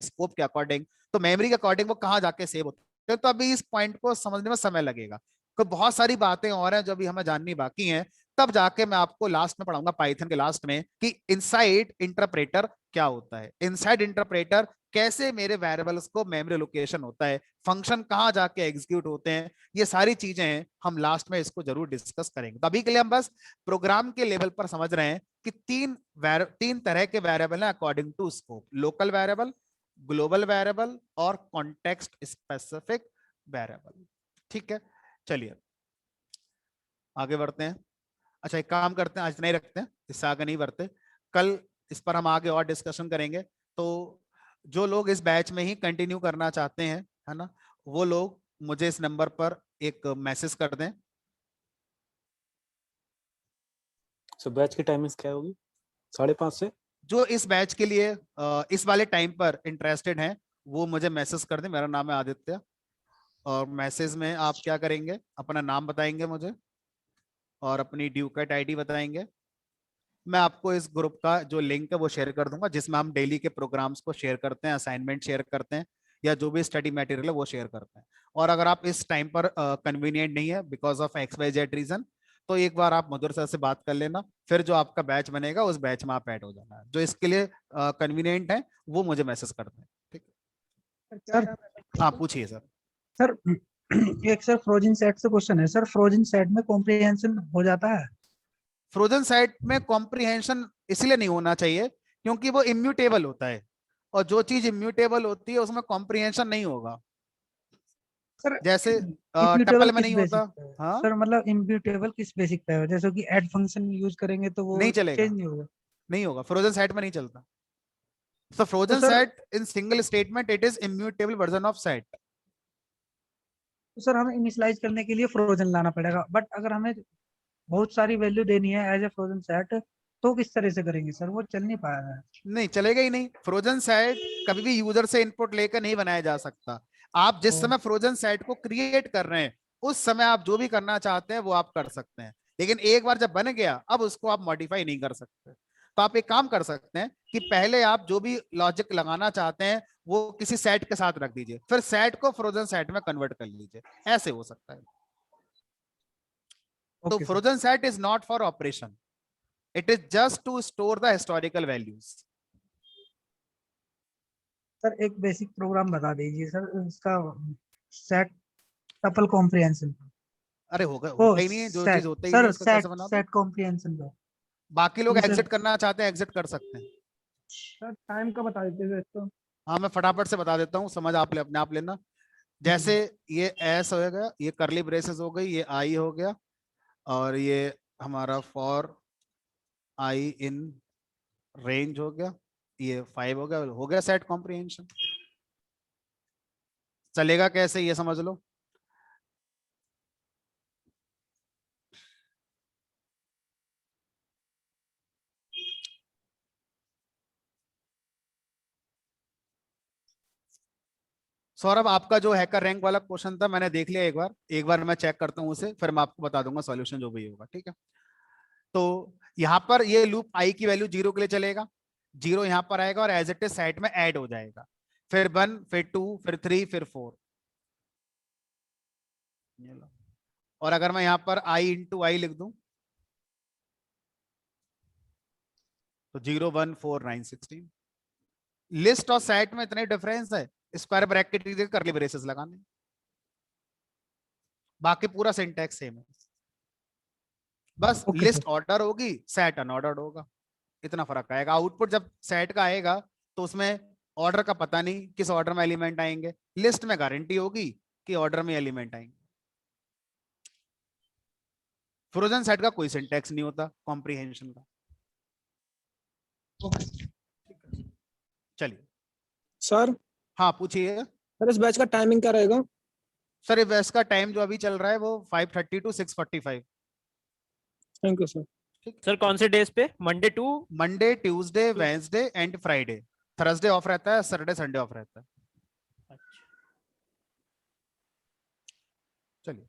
स्कोप के अकॉर्डिंग, तो मेमोरी के अकॉर्डिंग वो कहाँ जाके सेव होते हैं, तो अभी इस पॉइंट को समझने में समय लगेगा। तो बहुत सारी बातें और हैं जो अभी हमें जाननी बाकी हैं, तब जाके मैं आपको लास्ट में पढ़ाऊंगा पाइथन के लास्ट में कि इनसाइड इंटरप्रेटर क्या होता है, इनसाइड इंटरप्रेटर कैसे मेरे वेरिएबल्स को मेमोरी लोकेशन होता है, फंक्शन कहाँ जाके एग्जीक्यूट होते हैं, ये सारी चीजें हैं, हम लास्ट में इसको जरूर डिस्कस करेंगे। तो अभी के लिए हम बस प्रोग्राम के लेवल पर समझ रहे हैं कि तीन तरह के वेरिएबल हैं according to scope, local variable, global variable और कॉन्टेक्स्ट स्पेसिफिक वेरिएबल। ठीक है, चलिए आगे बढ़ते हैं। अच्छा एक काम करते हैं, आज नहीं रखते हैं, इससे आगे नहीं बढ़ते, कल इस पर हम आगे और डिस्कशन करेंगे। तो जो लोग इस बैच में ही कंटिन्यू करना चाहते हैं, है ना, वो लोग मुझे इस नंबर पर एक मैसेज कर दें। सो बैच की टाइमिंग क्या होगी? 5:30 से? जो इस बैच के लिए इस वाले टाइम पर इंटरेस्टेड हैं वो मुझे मैसेज कर दें। मेरा नाम है आदित्य, और मैसेज में आप क्या करेंगे, अपना नाम बताएंगे मुझे और अपनी ड्यूकेट आईडी बताएंगे। मैं आपको इस ग्रुप का जो लिंक है वो शेयर कर दूंगा, जिसमें हम डेली के प्रोग्राम्स को शेयर करते हैं, असाइनमेंट शेयर करते हैं, या जो भी स्टडी मटेरियल है वो शेयर करते हैं। और अगर आप इस टाइम पर कन्वीनियंट नहीं है बिकॉज ऑफ XYZ रीजन, तो एक बार आप मधुर सर से बात कर लेना, फिर जो आपका बैच बनेगा उस बैच में आप ऐड हो जाना है। जो इसके लिए कन्वीनियंट है वो मुझे मैसेज कर दें। ठीक है सर हाँ पूछिए सर। सर एक सर फ्रोजन सेट से क्वेश्चन है सर, फ्रोजन सेट में कॉम्प्रिहेंशन हो जाता है? फ्रोजन सेट में कॉम्प्रिहेंशन इसलिए नहीं होना चाहिए क्योंकि वो इम्यूटेबल होता है, और जो चीज इम्यूटेबल होती है उसमें कॉम्प्रिहेंशन नहीं होगा। सर जैसे इम्यूटेबल टपल में किस नहीं बेसिस होता। पे है? हाँ सर मतलब इम्यूटेबल किस बेसिक पे है? जैसे कि ऐड फंक्शन यूज करेंगे तो वो नहीं चलेगा, चेंज नहीं होगा? नहीं होगा, फ्रोजन सेट में नहीं चलता। So तो frozen sir set in single statement it is immutable version of set. हमें इनिशियलाइज करने के लिए फ्रोजन लाना पड़ेगा, बट अगर हमें बहुत सारी वैल्यू देनी है एज ए फ्रोजन सेट तो किस तरह से करेंगे सर? वो चल नहीं पाएगा। नहीं चलेगा ही नहीं, फ्रोजन सेट कभी भी यूजर से इनपुट लेकर नहीं बनाया जा सकता। आप जिस समय फ्रोजन सेट को क्रिएट कर रहे हैं उस समय आप जो भी करना चाहते हैं वो आप कर सकते हैं, लेकिन एक बार जब बन गया अब उसको आप मॉडिफाई नहीं कर सकते। तो आप एक काम कर सकते हैं कि पहले आप जो भी लॉजिक लगाना चाहते हैं वो किसी सेट के साथ रख दीजिए, फिर सेट को फ्रोजन सेट में कन्वर्ट कर लीजिए, ऐसे हो सकता है। तो okay frozen set is not for operation, it is just to store the historical values. Sir एक बेसिक प्रोग्राम बता दीजिए सर इसका, सेट टपल कॉम्प्रिहेंशन। अरे होगा, ओ होता ही नहीं है, जो चीज सेट होता ही नहीं है सर, उसका सेट कैसे बना दो। सेट कॉम्प्रिहेंशन का बाकी लोग जी सर। एग्जिट करना चाहते हैं एग्जिट कर सकते हैं। सर टाइम का बता देते सर इसको। हाँ मैं फटाफट से बता देता हूँ, समझ आप अपने आप लेना। जैसे ये एस हो गया, ये करली ब्रेसेस हो गई, ये आई हो गया, और ये हमारा फॉर आई इन रेंज हो गया, ये 5 हो गया सेट कॉम्प्रिहेंशन। चलेगा कैसे ये समझ लो। सौरभ आपका जो हैकर रैंक वाला क्वेश्चन था मैंने देख लिया, एक बार मैं चेक करता हूँ उसे, फिर मैं आपको बता दूंगा सॉल्यूशन जो भी होगा। ठीक है, तो यहाँ पर ये लूप आई की वैल्यू 0 के लिए चलेगा, 0 यहाँ पर आएगा और एज इट इज सेट में ऐड हो जाएगा, फिर 1 फिर 2 फिर 3 फिर 4। और अगर मैं यहाँ पर आई इंटू आई लिख दूं तो 0 1 4 9 16। लिस्ट और सेट में इतने डिफरेंस है, स्क्वायर ब्रैकेट करली ब्रेसेस लगाने, बाकी पूरा सिंटैक्स सेम है, बस लिस्ट ऑर्डर होगी सेट अनऑर्डर्ड होगा, इतना फर्क आएगा। आउटपुट जब सेट का आएगा तो उसमें ऑर्डर का पता नहीं किस ऑर्डर में एलिमेंट आएंगे, लिस्ट में गारंटी होगी कि ऑर्डर में एलिमेंट आएंगे। फ्रोजन सेट का कोई सिंटैक्स नहीं होता कॉम्प्रिहेंशन का। चलिए सर हाँ पूछिए। सर इस बैच का टाइमिंग क्या रहेगा? सर ये वेस्ट का टाइम जो अभी चल रहा है वो 5:30 to 6:45। Thank you sir. Sir कौन से डेज पे? Monday to Monday, Tuesday, Wednesday and Friday. Thursday off रहता है, सैटरडे संडे ऑफ रहता है। चलिए